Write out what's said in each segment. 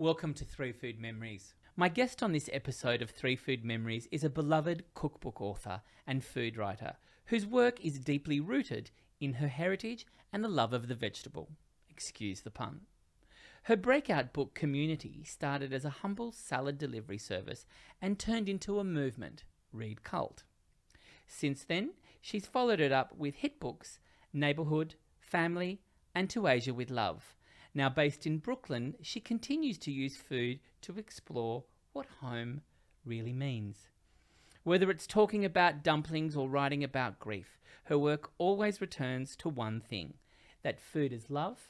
Welcome to Three Food Memories. My guest on this episode of Three Food Memories is a beloved cookbook author and food writer whose work is deeply rooted in her heritage and the love of the vegetable. Excuse the pun. Her breakout book Community started as a humble salad delivery service and turned into a movement, Read Cult. Since then, she's followed it up with hit books Neighbourhood, Family, and To Asia with Love. Now based in Brooklyn, she continues to use food to explore what home really means. Whether it's talking about dumplings or writing about grief, her work always returns to one thing, that food is love,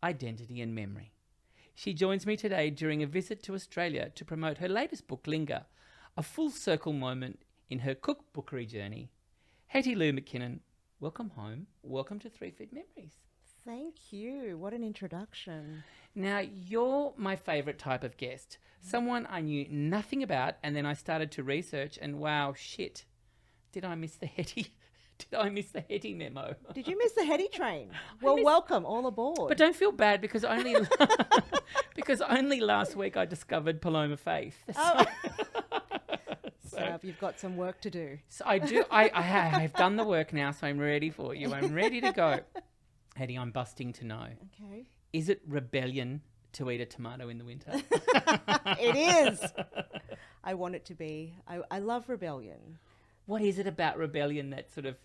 identity and memory. She joins me today during a visit to Australia to promote her latest book, Linger, a full circle moment in her cook-bookery journey. Hetty McKinnon, welcome home. Welcome to Three Food Memories. Thank you. What an introduction. Now, you're my favourite type of guest. Someone I knew nothing about, and then I started to research, and wow, shit. Did I miss the Hetty? Did I miss the Hetty memo? Did you miss the Hetty train? Well, welcome, all aboard. But don't feel bad because only because only last week I discovered Paloma Faith. Oh. So you've got some work to do. So I do. I have done the work now, so I'm ready for you. I'm ready to go. Hetty, I'm busting to know. Okay. Is it rebellion to eat a tomato in the winter? It is. I want it to be. I love rebellion. What is it about rebellion that sort of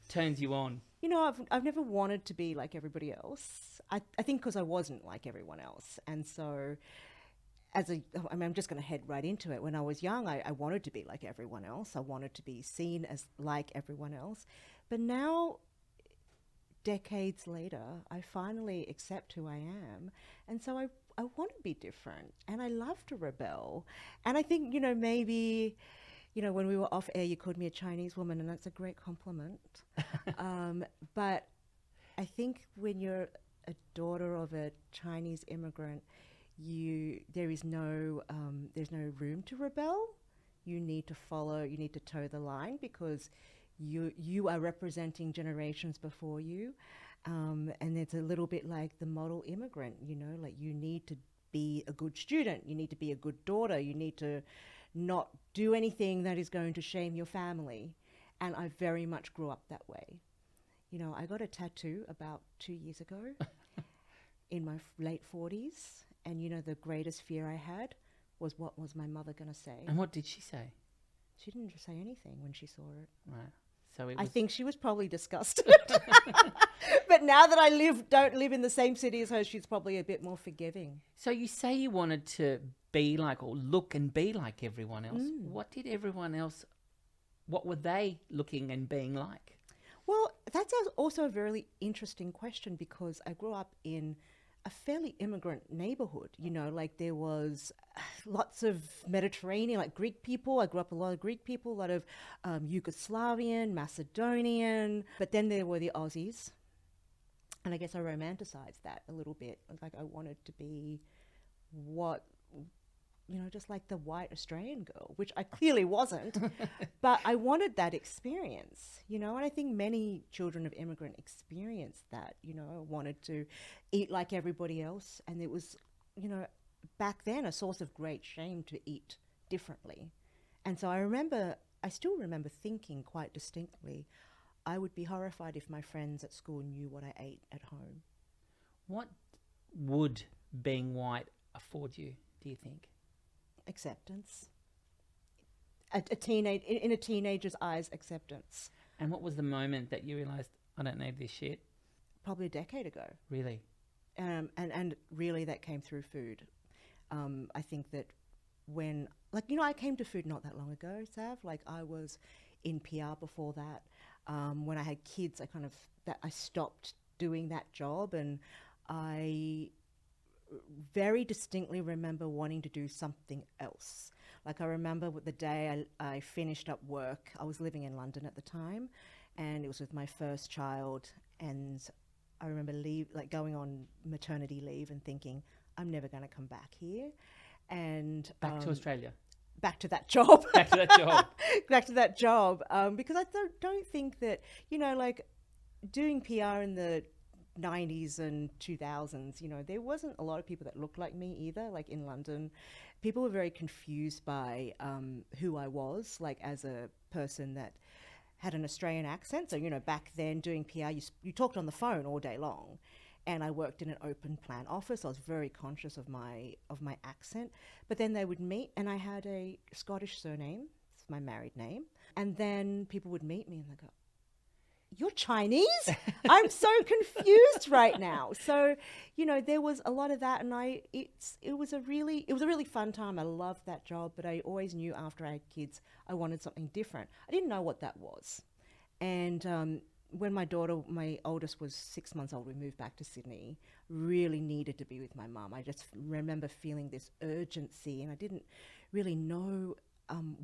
turns you on? You know, I've never wanted to be like everybody else. I think because I wasn't like everyone else. And so I'm just going to head right into it. When I was young, I wanted to be like everyone else. I wanted to be seen as like everyone else. But now, decades later, I finally accept who I am. And so I want to be different. And I love to rebel. And I think, maybe, when we were off air, you called me a Chinese woman, and that's a great compliment. But I think when you're a daughter of a Chinese immigrant, there's no room to rebel. You need to follow, you need to toe the line because you are representing generations before you. And it's a little bit like the model immigrant, like you need to be a good student, you need to be a good daughter, you need to not do anything that is going to shame your family. And I very much grew up that way. I got a tattoo about 2 years ago in my late 40s. And the greatest fear I had was what was my mother going to say. And what did she say? She didn't say anything when she saw it. Right. So I think she was probably disgusted. But now that I don't live in the same city as her, she's probably a bit more forgiving. So you say you wanted to be like or look and be like everyone else. What did everyone else, what were they looking and being like? Well, that's also a very interesting question because I grew up in a fairly immigrant neighborhood, like there was lots of Mediterranean, like Greek people. I grew up with a lot of Greek people, a lot of Yugoslavian, Macedonian, but then there were the Aussies. And I guess I romanticized that a little bit. Like I wanted to be just like the white Australian girl, which I clearly wasn't, but I wanted that experience, and I think many children of immigrant experienced that, wanted to eat like everybody else. And it was, back then a source of great shame to eat differently. And so I still remember thinking quite distinctly, I would be horrified if my friends at school knew what I ate at home. What would being white afford you, do you think? Acceptance. In a teenager's eyes, acceptance. And what was the moment that you realised, I don't need this shit? Probably a decade ago. Really? And really that came through food. I think that when, I came to food not that long ago, Sav. I was in PR before that. When I had kids, I stopped doing that job, and I very distinctly remember wanting to do something else. I remember the day I finished up work. I was living in London at the time, and it was with my first child. And I remember going on maternity leave and thinking, I'm never going to come back here. And back to Australia. Back to that job. Back to that job. Back to that job. Because I don't think that, doing PR in the 90s and 2000s, you know, there wasn't a lot of people that looked like me either. Like in London, people were very confused by who I was, like as a person that had an Australian accent. So, you know, back then doing PR, you talked on the phone all day long. And I worked in an open plan office. I was very conscious of my accent. But then they would meet, and I had a Scottish surname. It's my married name. And then people would meet me and they go, "You're Chinese?" I'm so confused right now. So, you know, there was a lot of that, and it was a really fun time. I loved that job, but I always knew after I had kids, I wanted something different. I didn't know what that was. And when my oldest was 6 months old, we moved back to Sydney, really needed to be with my mum. I just remember feeling this urgency, and I didn't really know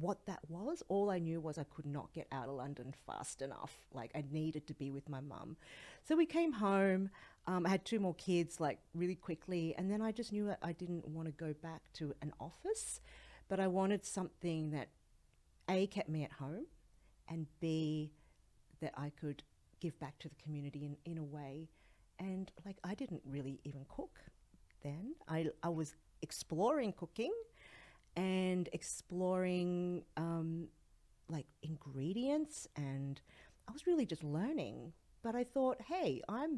what that was. All I knew was I could not get out of London fast enough. Like, I needed to be with my mum. So we came home. I had 2 more kids, like, really quickly. And then I just knew that I didn't want to go back to an office, but I wanted something that, A, kept me at home, and B, that I could give back to the community in a way. And, like, I didn't really even cook then. I was exploring cooking and exploring like ingredients, and I was really just learning. But I thought, hey, I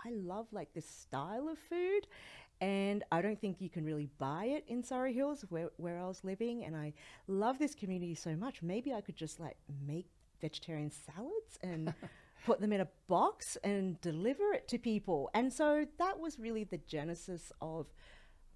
love like this style of food, and I don't think you can really buy it in Surrey Hills where I was living, and I love this community so much. Maybe I could just like make vegetarian salads and put them in a box and deliver it to people. And so that was really the genesis of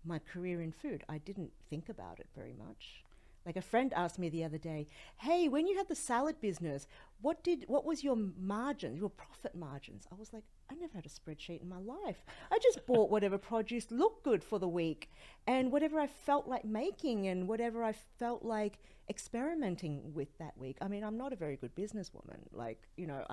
my career in food. I didn't think about it very much. Like, a friend asked me the other day, "Hey, when you had the salad business, what was your margins, your profit margins?" I was like, I never had a spreadsheet in my life. I just bought whatever produce looked good for the week, and whatever I felt like making, and whatever I felt like experimenting with that week. I mean, I'm not a very good businesswoman. Like, you know,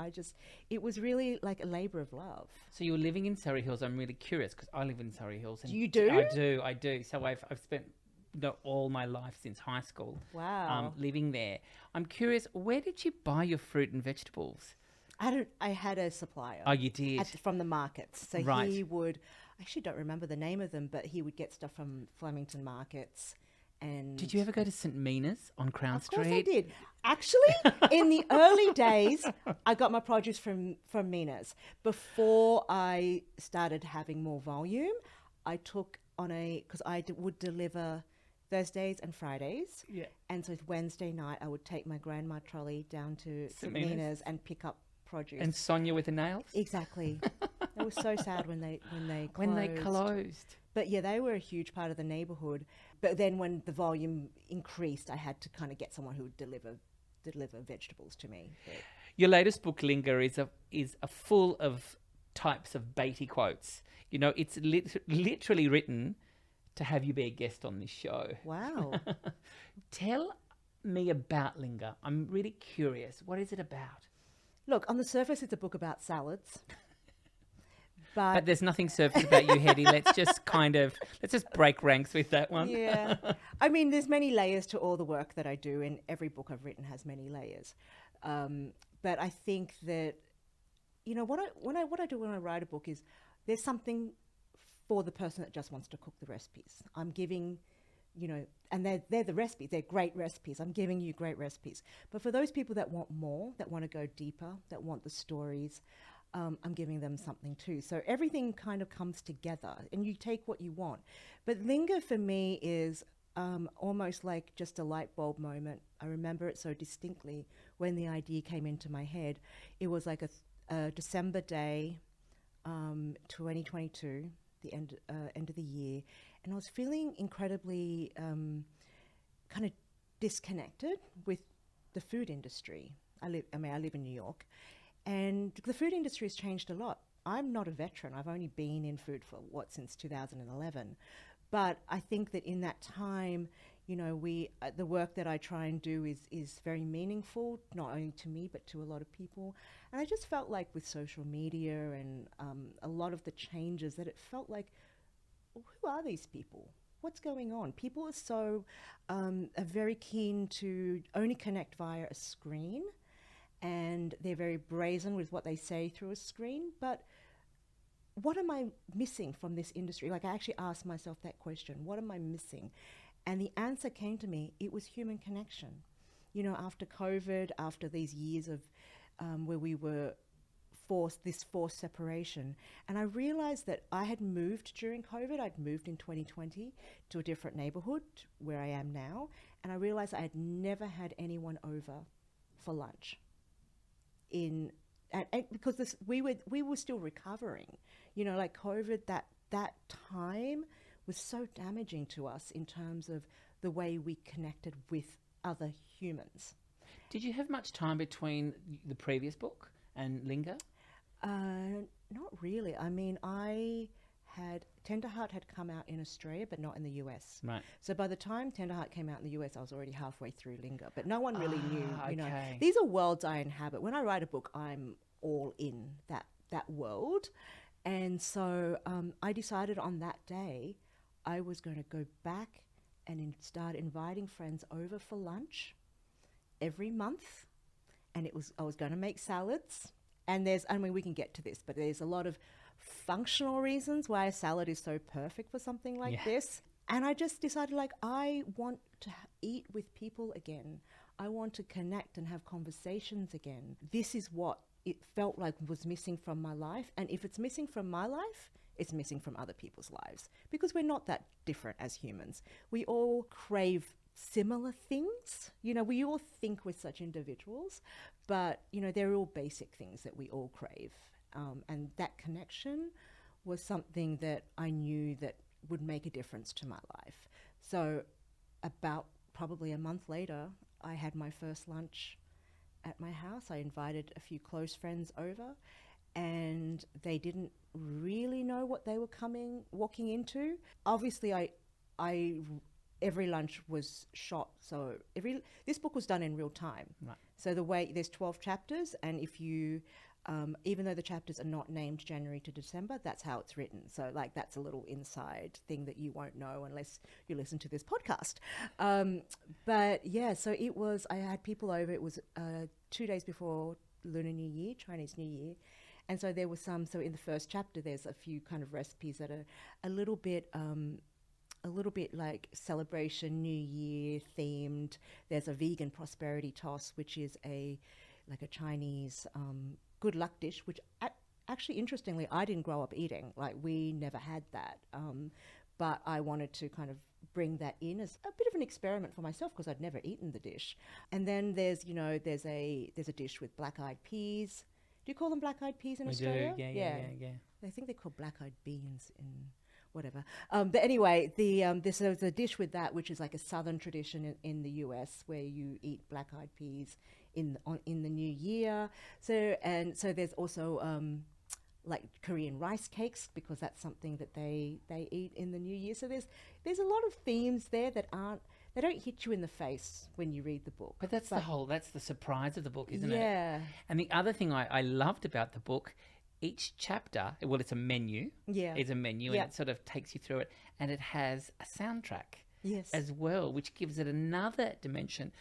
it was really like a labor of love. So you were living in Surrey Hills. I'm really curious because I live in Surrey Hills. And You do? I do. So I've spent all my life since high school. Wow. Living there. I'm curious, where did you buy your fruit and vegetables? I had a supplier. Oh, you did? From the markets. So Right. he would, I actually don't remember the name of them, but he would get stuff from Flemington markets. And Did you ever go to St. Mina's on Crown Street? Of course I did. Actually, in the early days, I got my produce from Mina's. Before I started having more volume, I took on because I would deliver Thursdays and Fridays. Yeah. And so Wednesday night, I would take my grandma trolley down to St. Mina's Mina's and pick up produce. And Sonia with the nails? Exactly. It was so sad when they closed. When they closed. But yeah, they were a huge part of the neighbourhood. But then when the volume increased, I had to kind of get someone who would deliver vegetables to me. But Your latest book, Linger, is a full of types of baity quotes. You know, it's literally written to have you be a guest on this show. wow. Tell me about Linger. I'm really curious. What is it about? Look, on the surface, it's a book about salads. But there's nothing surface about you, Hetty. Let's just break ranks with that one. Yeah. I mean, there's many layers to all the work that I do, and every book I've written has many layers. But I think that, you know, what I do when I write a book is there's something for the person that just wants to cook the recipes. I'm giving, you know, and they're the recipes. They're great recipes. I'm giving you great recipes. But for those people that want more, that want to go deeper, that want the stories, I'm giving them something too. So everything kind of comes together, and you take what you want. But Linger for me is almost like just a light bulb moment. I remember it so distinctly when the idea came into my head. It was like a December day, 2022, the end of the year, and I was feeling incredibly kind of disconnected with the food industry. I live in New York. And the food industry has changed a lot. I'm not a veteran. I've only been in food for since 2011. But I think that in that time, you know, the work that I try and do is very meaningful, not only to me, but to a lot of people. And I just felt like with social media and a lot of the changes that it felt like, who are these people? What's going on? People are so are very keen to only connect via a screen. And they're very brazen with what they say through a screen. But what am I missing from this industry? Like, I actually asked myself that question, what am I missing? And the answer came to me, it was human connection. You know, after COVID, after these years of where we were forced separation. And I realized that I had moved during COVID. I'd moved in 2020 to a different neighborhood where I am now. And I realized I had never had anyone over for lunch. And because we were still recovering, you know, like COVID, that time was so damaging to us in terms of the way we connected with other humans. Did you have much time between the previous book and Linger? Not really. I mean, Tenderheart had come out in Australia, but not in the US. Right. So by the time Tenderheart came out in the US, I was already halfway through Linger, but no one really knew, you know. Okay. These are worlds I inhabit. When I write a book, I'm all in that world. And so I decided on that day I was going to go back and start inviting friends over for lunch every month. And I was going to make salads. And we can get to this, but there's a lot of functional reasons why a salad is so perfect for something like this. And I just decided, like, I want to eat with people again. I want to connect and have conversations again. This is what it felt like was missing from my life. And if it's missing from my life, it's missing from other people's lives, because we're not that different as humans. We all crave similar things. You know, we all think we're such individuals, but, you know, they're all basic things that we all crave. And that connection was something that I knew that would make a difference to my life. So about probably a month later, I had my first lunch at my house. I invited a few close friends over, and they didn't really know what they were walking into. Obviously, every lunch was shot. So this book was done in real time. Right. So there's 12 chapters, and if you, even though the chapters are not named January to December, that's how it's written. So like, that's a little inside thing that you won't know unless you listen to this podcast. But yeah, so I had people over. It was 2 days before Lunar New Year, Chinese New Year. And so there was so in the first chapter, there's a few kind of recipes that are a little bit like celebration New Year themed. There's a vegan prosperity toss, which is like a Chinese good luck dish, which actually, interestingly, I didn't grow up eating. Like, we never had that. But I wanted to kind of bring that in as a bit of an experiment for myself, because I'd never eaten the dish. And then there's a dish with black-eyed peas. Do you call them black-eyed peas in Australia? We do, yeah. I think they're called black-eyed beans in whatever. But anyway, there's a dish with that, which is like a southern tradition in the US, where you eat black-eyed peas in the new year. So there's also like Korean rice cakes, because that's something that they eat in the new year. So there's a lot of themes there that they don't hit you in the face when you read the book. But that's the surprise of the book, isn't it? Yeah. And the other thing I loved about the book, each chapter, well, it's a menu. Yeah. It's a menu, and it sort of takes you through it. And it has a soundtrack as well, which gives it another dimension.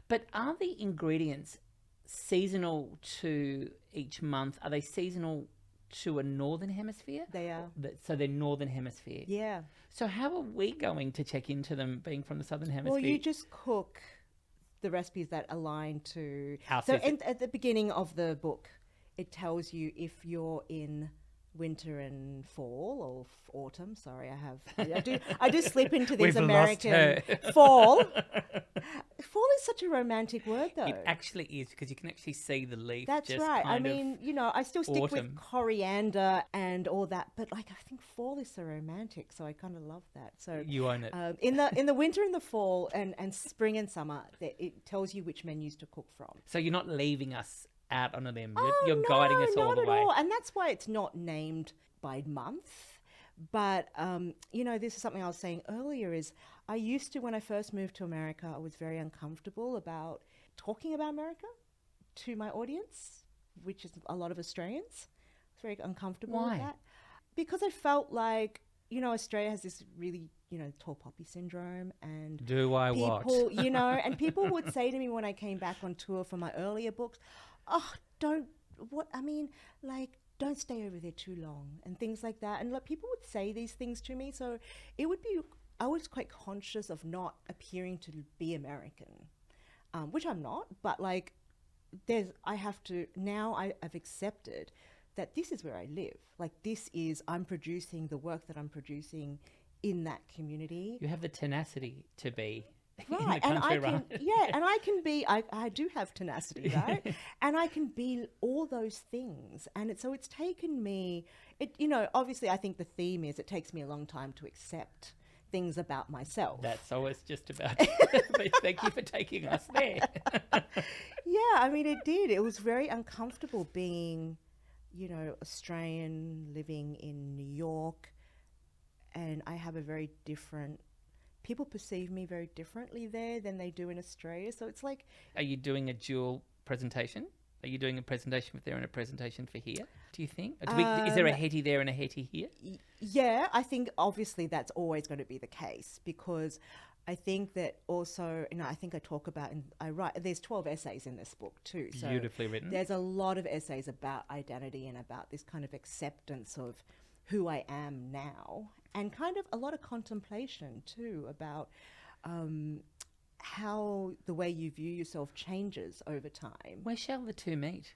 But are the ingredients seasonal to each month? Are they seasonal to a northern hemisphere? They are. So they're northern hemisphere. Yeah. So how are we going to check into them being from the southern hemisphere? Well, you just cook the recipes that align to... So at the beginning of the book, it tells you if you're in winter and fall or autumn. Sorry, I do slip into these We've American fall. Fall is such a romantic word, though. It actually is, because you can actually see the leaf. That's just right. I kind mean, of you know, I still stick autumn. with coriander and all that, but like, I think fall is so romantic, so I kind of love that. So You own it. in the winter and the fall and spring and summer, it tells you which menus to cook from. So you're not leaving us out on a limb. You're guiding us all the way. All. And that's why it's not named by month. But, you know, this is something I was saying earlier is I used to, when I first moved to America, I was very uncomfortable about talking about America to my audience, which is a lot of Australians. I was very uncomfortable with that. Because I felt like, you know, Australia has this really, you know, tall poppy syndrome, and people, you know, and people would say to me when I came back on tour for my earlier books, don't stay over there too long, and things like that. And like people would say these things to me, so it would be, I was quite conscious of not appearing to be American, which I'm not, but like I've accepted that this is where I live. Like I'm producing the work that I'm producing in that community. You have the tenacity to be Right. in the country, right? And I can be, I do have tenacity, right? And I can be all those things. And so it's taken me, obviously I think the theme is it takes me a long time to accept things about myself. That's always just about but thank you for taking us there. Yeah, I mean, it did. It was very uncomfortable being, Australian, living in New York. And I have a very different, people perceive me very differently there than they do in Australia. So it's like... Are you doing a dual presentation? Are you doing a presentation for there and a presentation for here, do you think? Is there a Hetty there and a Hetty here? Yeah, I think obviously that's always going to be the case, because I think that also, I think I talk about, and I write, there's 12 essays in this book too. So beautifully written. There's a lot of essays about identity and about this kind of acceptance of who I am now, and kind of a lot of contemplation too about how the way you view yourself changes over time. Where shall the two meet?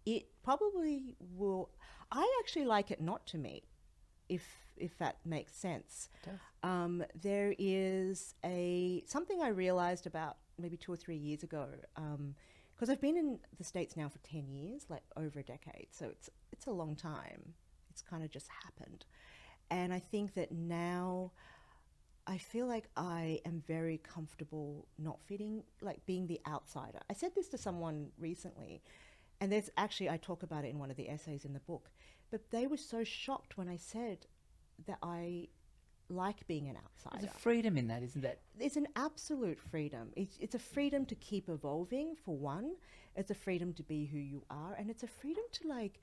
It probably will. I actually like it not to meet, if that makes sense. It does. There is something I realized about maybe 2 or 3 years ago, because I've been in the States now for 10 years, like over a decade. So it's a long time. It's kind of just happened. And I think that now I feel like I am very comfortable not fitting, like being the outsider. I said this to someone recently, and there's actually, I talk about it in one of the essays in the book, but they were so shocked when I said that I like being an outsider. There's a freedom in that, isn't there? It's an absolute freedom. It's a freedom to keep evolving, for one. It's a freedom to be who you are, and it's a freedom to like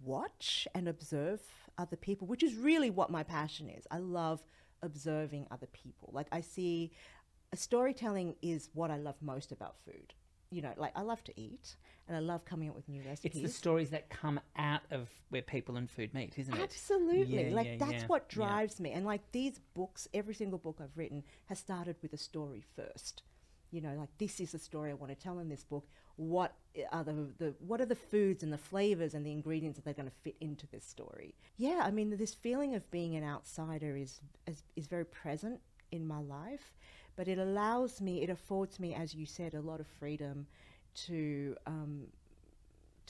watch and observe other people, which is really what my passion is. I love observing other people. Like I see, storytelling is what I love most about food. Like I love to eat, and I love coming up with new recipes. It's the stories that come out of where people and food meet, isn't it? Absolutely. That's what drives me. And like these books, every single book I've written has started with a story first. Like this is the story I want to tell in this book. What are the foods and the flavors and the ingredients that they're going to fit into this story? Yeah, I mean, this feeling of being an outsider is very present in my life, but it affords me, as you said, a lot of freedom to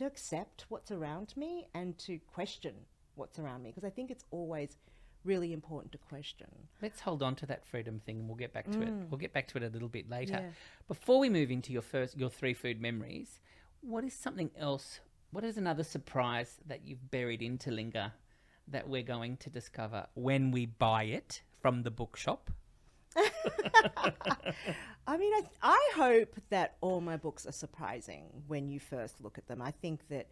accept what's around me and to question what's around me, because I think it's always really important to question. Let's hold on to that freedom thing, and we'll get back to it. We'll get back to it a little bit later. Yeah. Before we move into your 3 food memories, what is something else? What is another surprise that you've buried into Linger that we're going to discover when we buy it from the bookshop? I mean, I hope that all my books are surprising when you first look at them. I think that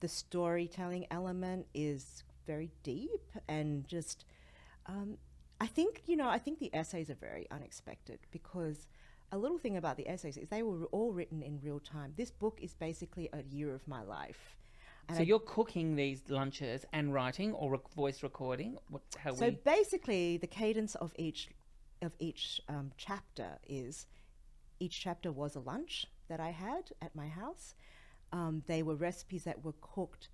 the storytelling element is very deep, and just I think the essays are very unexpected, because a little thing about the essays is they were all written in real time. This book is basically a year of my life. And so you're cooking these lunches and writing, or voice recording? Basically the cadence of each chapter is, each chapter was a lunch that I had at my house. They were recipes that were cooked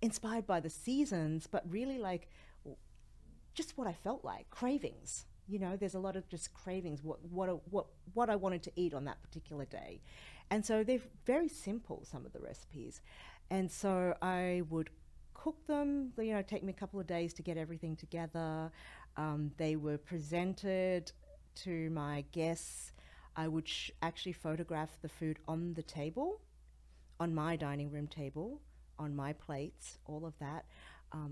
inspired by the seasons, but really like just what I felt like, cravings. There's a lot of just cravings, what I wanted to eat on that particular day. And so they're very simple, some of the recipes. And so I would cook them, take me a couple of days to get everything together. They were presented to my guests. I would actually photograph the food on the table, on my dining room table, on my plates, all of that,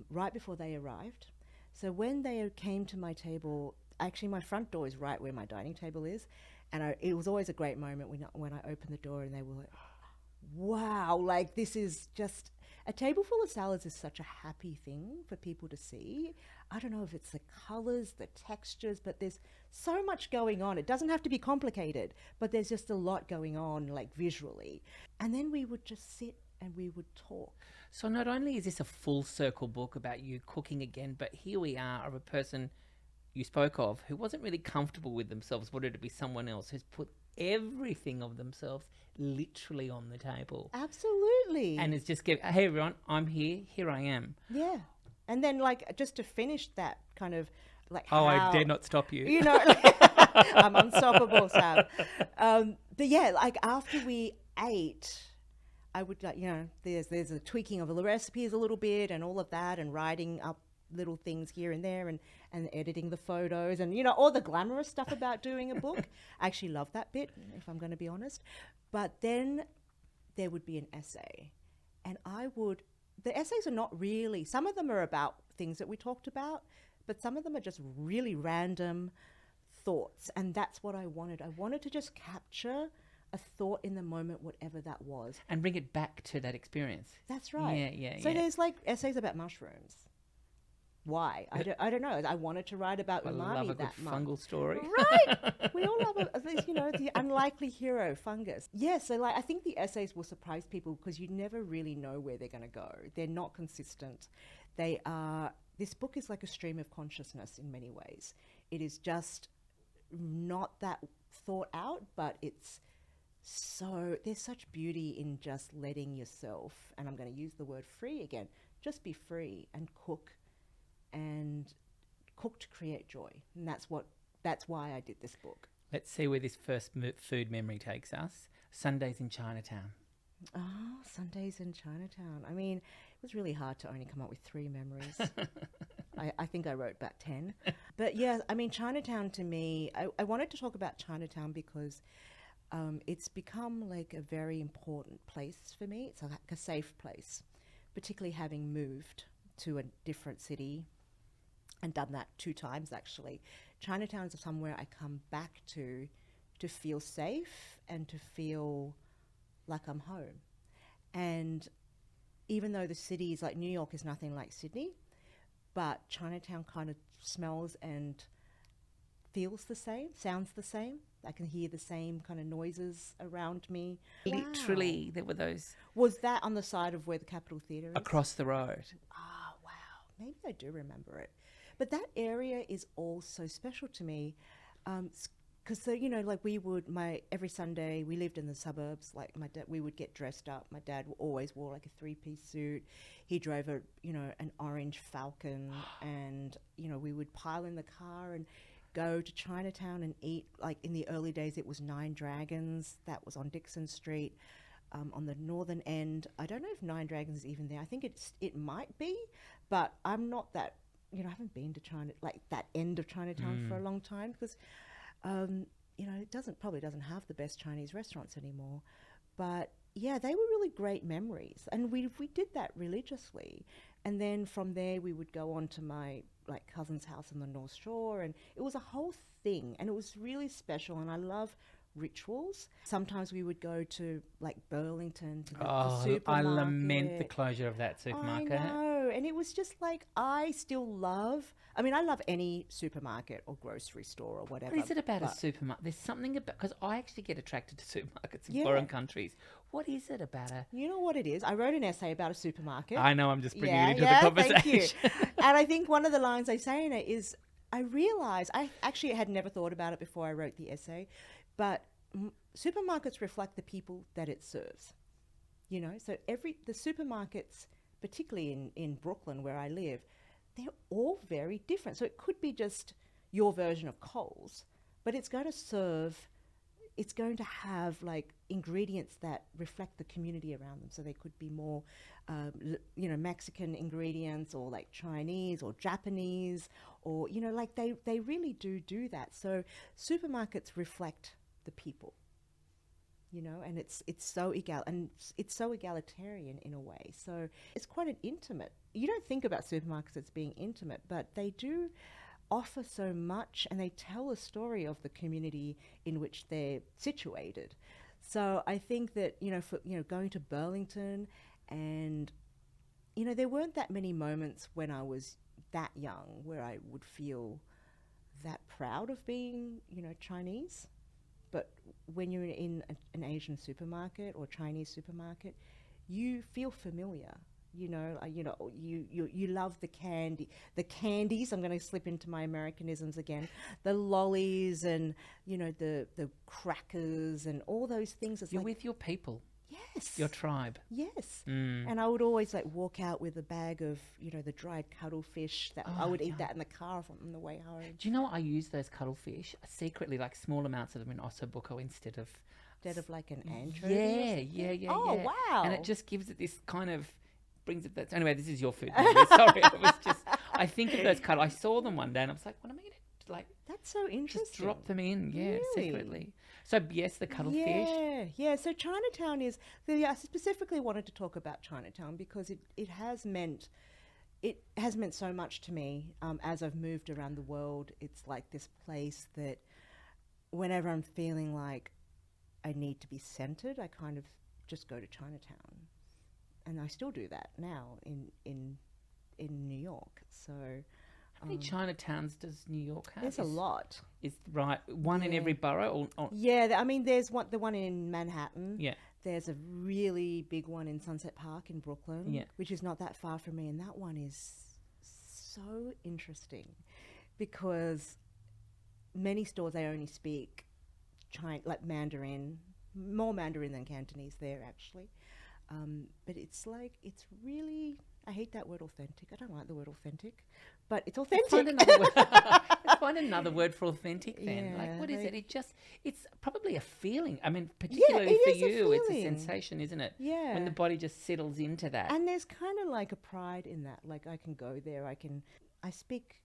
right before they arrived. So when they came to my table, actually my front door is right where my dining table is, and it was always a great moment when I opened the door and they were like, wow, like this is just, a table full of salads is such a happy thing for people to see. I don't know if it's the colors, the textures, but there's so much going on. It doesn't have to be complicated, but there's just a lot going on, like visually. And then we would just sit and we would talk. So not only is this a full circle book about you cooking again, but here we are of a person you spoke of who wasn't really comfortable with themselves, wanted to be someone else, who's put everything of themselves literally on the table. Absolutely. And it's just, hey everyone, I'm here I am. Yeah. And then, like, just to finish that kind of, like, Oh, how, I dare not stop you. you know, I'm unstoppable, Sam. But yeah, like, after we ate, I would, like, you know, there's a tweaking of the recipes a little bit and all of that, and writing up little things here and there, and editing the photos, and, you know, all the glamorous stuff about doing a book. I actually love that bit, if I'm going to be honest. But then there would be an essay, and the essays are not really, some of them are about things that we talked about, but some of them are just really random thoughts. And that's what I wanted. I wanted to just capture a thought in the moment, whatever that was. And bring it back to that experience. That's right. Yeah. So there's like essays about mushrooms. Why? I don't know. I wanted to write about umami I love a good that month. fungal story. Right. We all love it. You know, the unlikely hero, fungus. Yeah, so like I think the essays will surprise people because you never really know where they're going to go. They're not consistent. This book is like a stream of consciousness in many ways. It is just not that thought out, but there's such beauty in just letting yourself, and I'm going to use the word free again, just be free and cook to create joy. And that's why I did this book. Let's see where this first food memory takes us. Sundays in Chinatown. Oh, Sundays in Chinatown. I mean, it was really hard to only come up with 3 memories. I think I wrote back 10. But yeah, I mean, Chinatown to me, I wanted to talk about Chinatown because it's become like a very important place for me. It's like a safe place, particularly having moved to a different city and done that 2 times actually. Chinatown is somewhere I come back to feel safe and to feel like I'm home. And even though the city is like, New York is nothing like Sydney, but Chinatown kind of smells and feels the same, sounds the same. I can hear the same kind of noises around me. Literally, Wow. there were those. Was that on the side of where the Capitol Theatre is? Across the road. Oh, wow. Maybe I do remember it. But that area is all so special to me. Because, you know, like every Sunday, we lived in the suburbs, like my dad, we would get dressed up. My dad always wore like a 3-piece suit. He drove an orange Falcon, and, you know, we would pile in the car and go to Chinatown and eat. Like in the early days, it was Nine Dragons. That was on Dixon Street. On the northern end, I don't know if Nine Dragons is even there. I think it might be, but I'm not that, you know, I haven't been to China, like that end of Chinatown for a long time because, you know, it probably doesn't have the best Chinese restaurants anymore. But yeah, they were really great memories. And we did that religiously. And then from there, we would go on to my like cousin's house on the North Shore. And it was a whole thing. And it was really special. And I love rituals. Sometimes we would go to like Burlington to the supermarket. I lament the closure of that supermarket. I know, and it was just like I love any supermarket or grocery store or whatever. What is it about a supermarket? There's something about, because I actually get attracted to supermarkets in foreign countries. What is it about You know what it is? I wrote an essay about a supermarket. I know, I'm just bringing it into the conversation. Thank you. And I think one of the lines I say in it is, I realised, I actually had never thought about it before I wrote the essay, but supermarkets reflect the people that it serves. You know, so the supermarkets, particularly in Brooklyn where I live, they're all very different. So it could be just your version of Coles, but it's going to have like ingredients that reflect the community around them. So they could be more, Mexican ingredients, or like Chinese or Japanese, or, you know, like they really do that. So supermarkets reflect the people, you know, and it's so egalitarian in a way. So it's quite an intimate. You don't think about supermarkets as being intimate, but they do offer so much, and they tell a story of the community in which they're situated. So I think that, you know, going to Burlington, and, you know, there weren't that many moments when I was that young where I would feel that proud of being, you know, Chinese. But when you're in an Asian supermarket or Chinese supermarket, you feel familiar. You love the candies. I'm going to slip into my Americanisms again. The lollies and the crackers and all those things. It's You're like, with your people, yes, your tribe. yes. Mm. And I would always like walk out with a bag of the dried cuttlefish that I would eat that in the car on the way home. Do you know what? I use those cuttlefish secretly, like small amounts of them in ossobuco instead of like an anchovy. Yeah. Oh, wow. And it just gives it this kind of brings it. Anyway, this is your food memory. Sorry, I think of those I saw them one day and I was like, what am I going to like? That's so interesting. Just drop them in, Really? secretly. So yes, the cuttlefish. Yeah. So Chinatown is. I specifically wanted to talk about Chinatown because it has meant so much to me as I've moved around the world. It's like this place that whenever I'm feeling like I need to be centered, I kind of just go to Chinatown. And I still do that now in New York. So how many Chinatowns does New York have? there's a lot. Is right one in every borough? Or Yeah, I mean, there's the one in Manhattan. Yeah. There's a really big one in Sunset Park in Brooklyn, which is not that far from me. And that one is so interesting because many stores, they only speak like Mandarin, more Mandarin than Cantonese there, actually. But it's really, I hate that word authentic. I don't like the word authentic, but it's authentic. Let's find another word for authentic then. Yeah, like, what is it? It's probably a feeling. I mean, particularly for you, it's a feeling. sensation, isn't it? Yeah. When the body just settles into that. And there's kind of like a pride in that. Like I can go there, I speak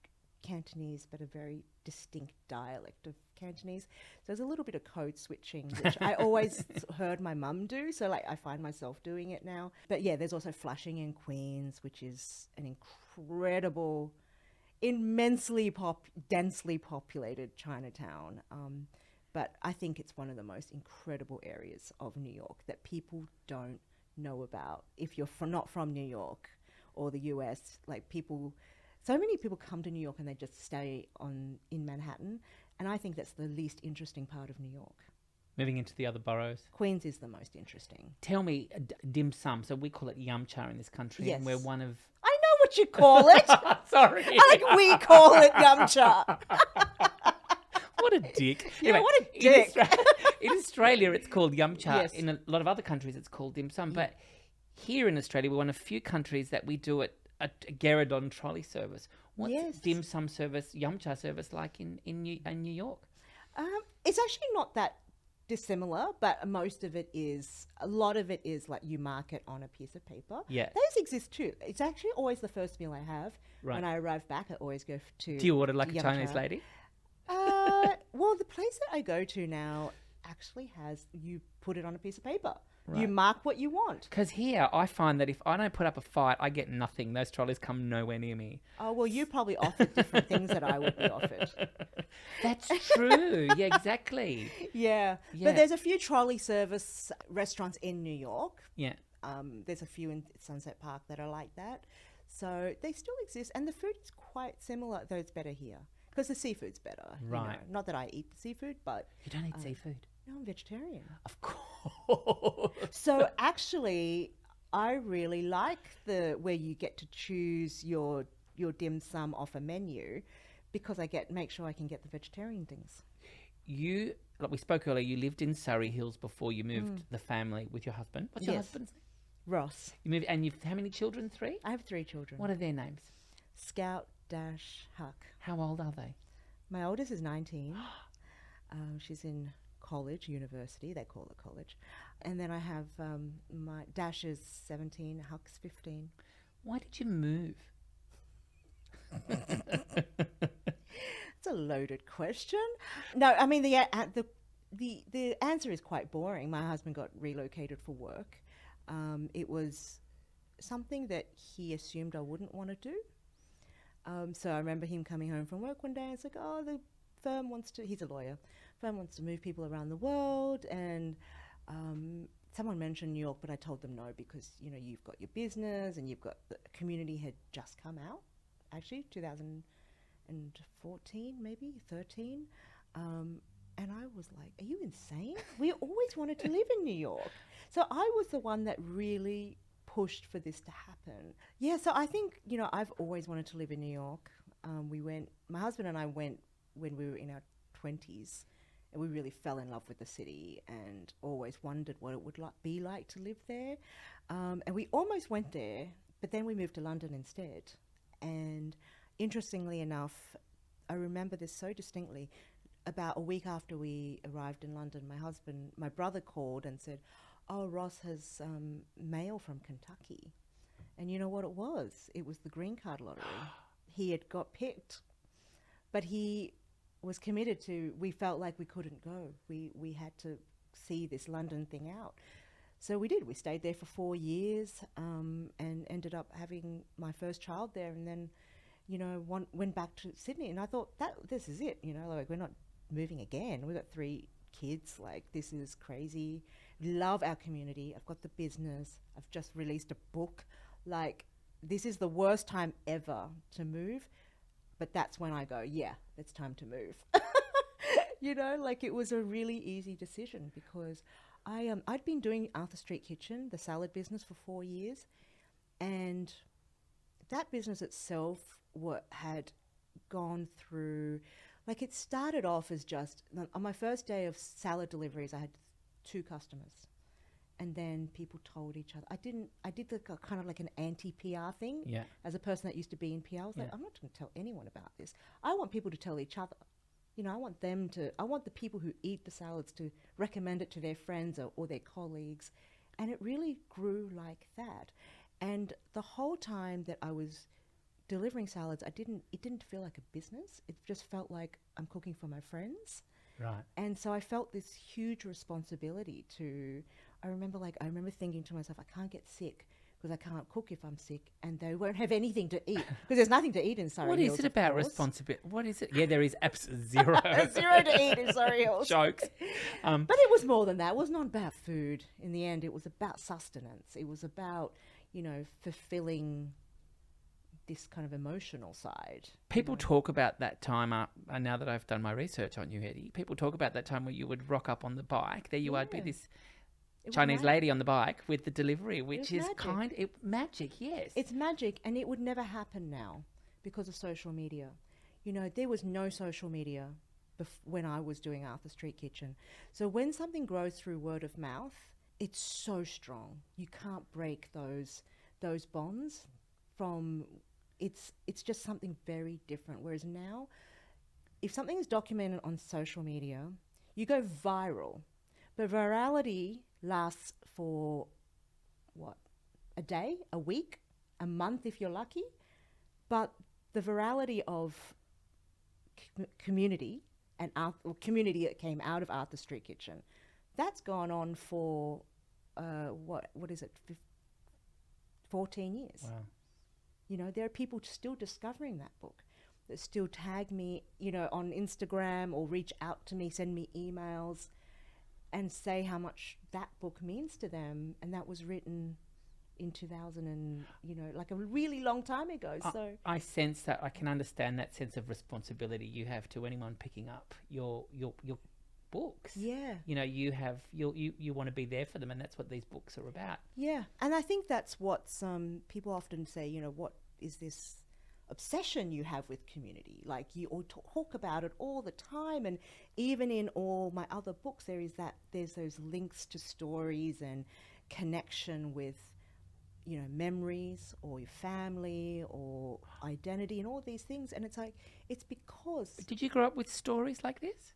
Cantonese, but a very distinct dialect of Cantonese. So there's a little bit of code switching, which I always heard my mum do. So like I find myself doing it now. But yeah, there's also Flushing in Queens, which is an incredible, immensely densely populated Chinatown. But I think it's one of the most incredible areas of New York that people don't know about. If you're not from New York or the US, so many people come to New York and they just stay in Manhattan. And I think that's the least interesting part of New York. Moving into the other boroughs. Queens is the most interesting. Tell me, dim sum. So we call it yum cha in this country. Yes. And we're one of... I know what you call it. Sorry. We call it yum cha. What a dick. Yeah, Anyway, what a dick. In Australia, it's called yum cha. Yes. In a lot of other countries, it's called dim sum. But here in Australia, we're one of a few countries that we do it a Garradon trolley service. What's dim sum service, yum cha service like in New York? It's actually not that dissimilar, but a lot of it is like you mark it on a piece of paper. Yeah. Those exist too. It's actually always the first meal I have. Right. When I arrive back, I always go to... Do you order like a yum Chinese cha. lady? Well, the place that I go to now actually has, you put it on a piece of paper. Right. You mark what you want. Because here, I find that if I don't put up a fight, I get nothing. Those trolleys come nowhere near me. Oh, well, you probably offered different things that I would be offered. That's true. Yeah, exactly. Yeah. But there's a few trolley service restaurants in New York. Yeah. There's a few in Sunset Park that are like that. So they still exist. And the food is quite similar, though it's better here. Because the seafood's better. Right. Not that I eat seafood, but... You don't eat seafood? No, I'm vegetarian. Of course. So actually, I really like where you get to choose your dim sum off a menu, because I make sure I can get the vegetarian things. You, like we spoke earlier, you lived in Surrey Hills before you moved the family with your husband. What's your husband's name? Ross. You moved, and you've how many children? 3? I have 3 children. What are their names? Scout, Dash, Huck. How old are they? My oldest is 19. She's in university, they call it college. And then I have my Dash is 17, Huck's 15. Why did you move? It's a loaded question. No, I mean the answer is quite boring. My husband got relocated for work. It was something that he assumed I wouldn't want to do. So I remember him coming home from work one day and it's like, oh, the firm wants to, he's a lawyer, firm wants to move people around the world, and someone mentioned New York, but I told them no, because you've got your business and you've got the Community had just come out, actually 2014 maybe 13, And I was like, are you insane? We always wanted to live in New York. So I was the one that really pushed for this to happen. Yeah, so I think, I've always wanted to live in New York. My husband and I went when we were in our 20s, and we really fell in love with the city and always wondered what it would be like to live there. And we almost went there, but then we moved to London instead. And interestingly enough, I remember this so distinctly. About a week after we arrived in London, my brother called and said, oh, Ross has mail from Kentucky. And you know what it was? It was the green card lottery. He had got picked, but he was committed to, we felt like we couldn't go. We had to see this London thing out. So we did. We stayed there for 4 years and ended up having my first child there, and then, went back to Sydney. And I thought, this is it, like we're not moving again. We've got 3 kids. Like, this is crazy. Love our community. I've got the business. I've just released a book. Like, this is the worst time ever to move. But that's when I go, yeah, it's time to move. Like, it was a really easy decision because I'd been doing Arthur Street Kitchen, the salad business, for 4 years. And that business itself had gone through, like, it started off as just, on my first day of salad deliveries, I had 2 customers. And then people told each other. I did the kind of like an anti-PR thing. Yeah. As a person that used to be in PR, I was like, I'm not going to tell anyone about this. I want people to tell each other. I want the people who eat the salads to recommend it to their friends or their colleagues. And it really grew like that. And the whole time that I was delivering salads, it didn't feel like a business. It just felt like I'm cooking for my friends. Right. And so I felt this huge responsibility to, I remember thinking to myself, I can't get sick because I can't cook if I'm sick, and they won't have anything to eat because there's nothing to eat in Surrey Hills. What is it about responsibility? What is it? Yeah, there is absolutely zero. Zero to eat in Surrey Hills. Jokes. But it was more than that. It was not about food. In the end, it was about sustenance. It was about, fulfilling this kind of emotional side. People talk about that time, now that I've done my research on you, Hetty, people talk about that time where you would rock up on the bike. There you are, be this Chinese lady on the bike with the delivery, which is magic, yes. It's magic, and it would never happen now because of social media. There was no social media when I was doing Arthur Street Kitchen. So when something grows through word of mouth, it's so strong. You can't break those bonds from... It's just something very different. Whereas now, if something is documented on social media, you go viral. But virality lasts for, a day, a week, a month if you're lucky. But the virality of community and community that came out of Arthur Street Kitchen, that's gone on for, 14 years. Wow. There are people still discovering that book that still tag me, on Instagram or reach out to me, send me emails and say how much that book means to them. And that was written in 2000 and, like a really long time ago. So I sense that. I can understand that sense of responsibility you have to anyone picking up your books. Yeah. You want to be there for them, and that's what these books are about. Yeah. And I think that's what some people often say, what is this obsession you have with community? Like, you all talk about it all the time, and even in all my other books there's those links to stories and connection with memories or your family or identity and all these things. And it's like, it's because... Did you grow up with stories like this?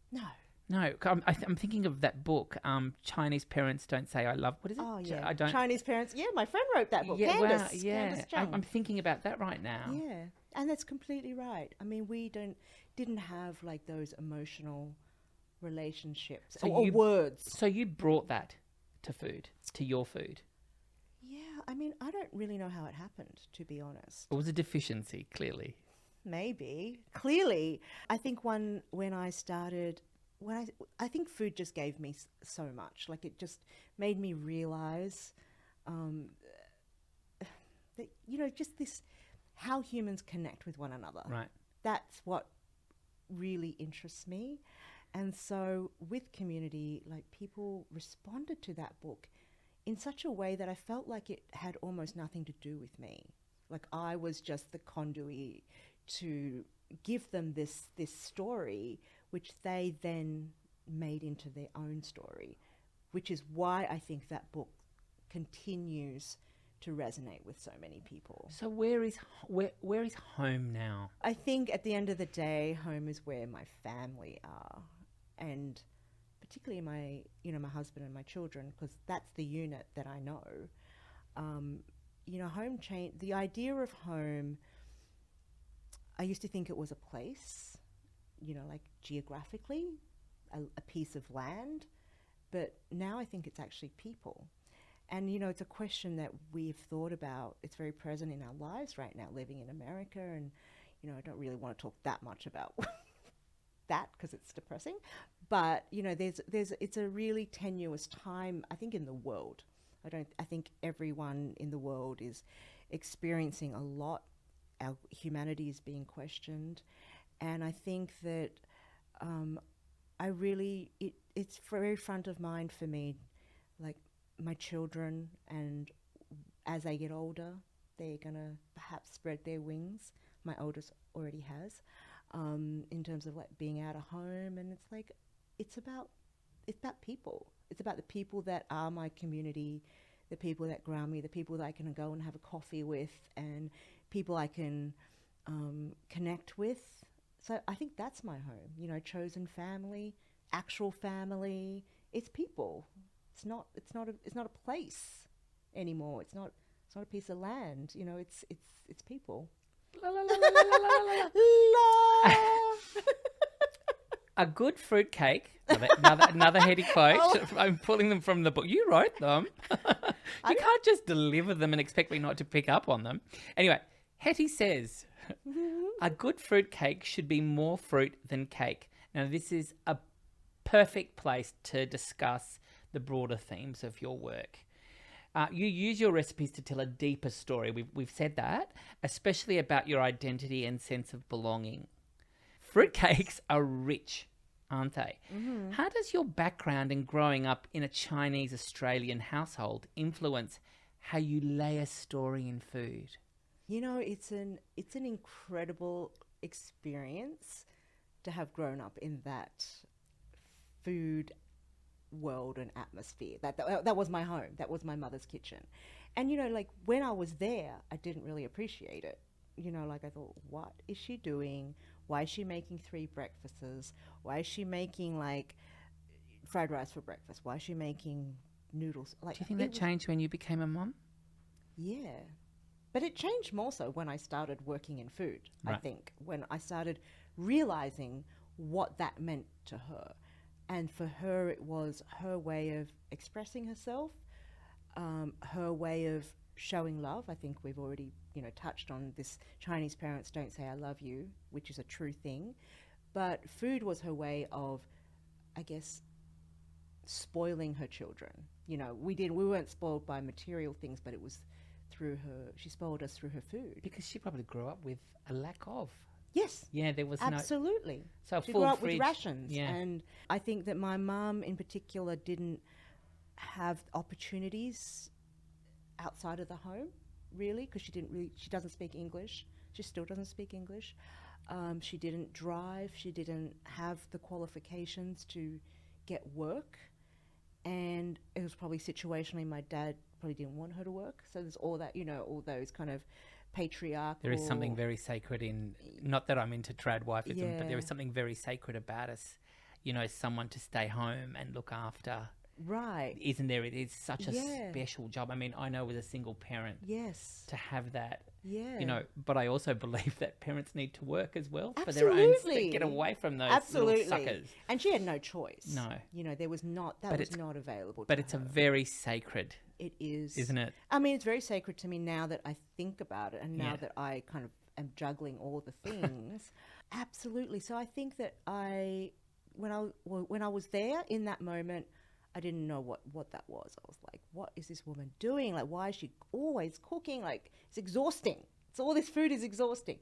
No, I'm thinking of that book, Chinese Parents Don't Say I Love... What is it? Oh, yeah. I don't... Chinese Parents... Yeah, my friend wrote that book. Yeah, Candace. wow, yeah. Candace Chung. I'm thinking about that right now. Yeah, and that's completely right. I mean, we didn't have, like, those emotional relationships or words. So you brought that to food, to your food? Yeah, I mean, I don't really know how it happened, to be honest. It was a deficiency, clearly. Maybe. Clearly. I think when I started... I think food just gave me so much. Like, it just made me realize that, just this, how humans connect with one another. Right. That's what really interests me. And so with community, like people responded to that book in such a way that I felt like it had almost nothing to do with me. Like I was just the conduit to give them this story, which they then made into their own story, which is why I think that book continues to resonate with so many people. So where is home now? I think at the end of the day, home is where my family are, and particularly my husband and my children, because that's the unit that I know. Home change. The idea of home, I used to think it was a place, like geographically, a piece of land, but now I think it's actually people. And, it's a question that we've thought about. It's very present in our lives right now, living in America. And, I don't really want to talk that much about that because it's depressing. But, it's a really tenuous time, I think, in the world. I think everyone in the world is experiencing a lot. Our humanity is being questioned. And I think that it's very front of mind for me, like, my children, and as they get older, they're going to perhaps spread their wings. My oldest already has, in terms of like being out of home. And it's like, it's about people. It's about the people that are my community, the people that ground me, the people that I can go and have a coffee with, and people I can connect with. So I think that's my home, chosen family, actual family. It's people. It's not a place anymore. It's not a piece of land. It's people. La, la, la, la, la, la, la, la. A good fruitcake. Another Hetty quote. Oh. I'm pulling them from the book. You wrote them. You can't just deliver them and expect me not to pick up on them. Anyway, Hetty says, a good fruitcake should be more fruit than cake. Now, this is a perfect place to discuss the broader themes of your work. You use your recipes to tell a deeper story. We've said that, especially about your identity and sense of belonging. Fruitcakes are rich, aren't they? Mm-hmm. How does your background in growing up in a Chinese-Australian household influence how you lay a story in food? It's an incredible experience to have grown up in that food world and atmosphere. That was my home. That was my mother's kitchen. And like when I was there, I didn't really appreciate it. Like I thought, what is she doing? Why is she making 3 breakfasts? Why is she making like fried rice for breakfast? Why is she making noodles? Like, do you think that changed when you became a mom? Yeah. But it changed more so when I started working in food, right. I think, when I started realizing what that meant to her. And for her, it was her way of expressing herself, her way of showing love. I think we've already, touched on this. Chinese parents don't say I love you, which is a true thing. But food was her way of, I guess, spoiling her children. We weren't spoiled by material things, but it was through her. She spoiled us through her food. Because she probably grew up with a lack of. Yes. Yeah, there was absolutely. So she full grew up fridge. with rations. Yeah. And I think that my mum in particular didn't have opportunities outside of the home, really, because she doesn't speak English. She still doesn't speak English. She didn't drive. She didn't have the qualifications to get work. And it was probably situationally my dad probably didn't want her to work. So there's all that, all those kind of patriarchal. There is something very sacred in, not that I'm into trad wifeism, but there is something very sacred about us, someone to stay home and look after. Right. Isn't there? It is such a special job. I mean, I know as a single parent, to have that, but I also believe that parents need to work as well for their own sake, get away from those little suckers. And she had no choice. No. There was not, that was not available to But it's her. a very sacred. It is. Isn't it? I mean, it's very sacred to me now that I think about it and now that I kind of am juggling all the things. Absolutely. So I think that when I was there in that moment, I didn't know what that was. I was like, what is this woman doing? Like, why is she always cooking? Like, it's exhausting. All this food is exhausting.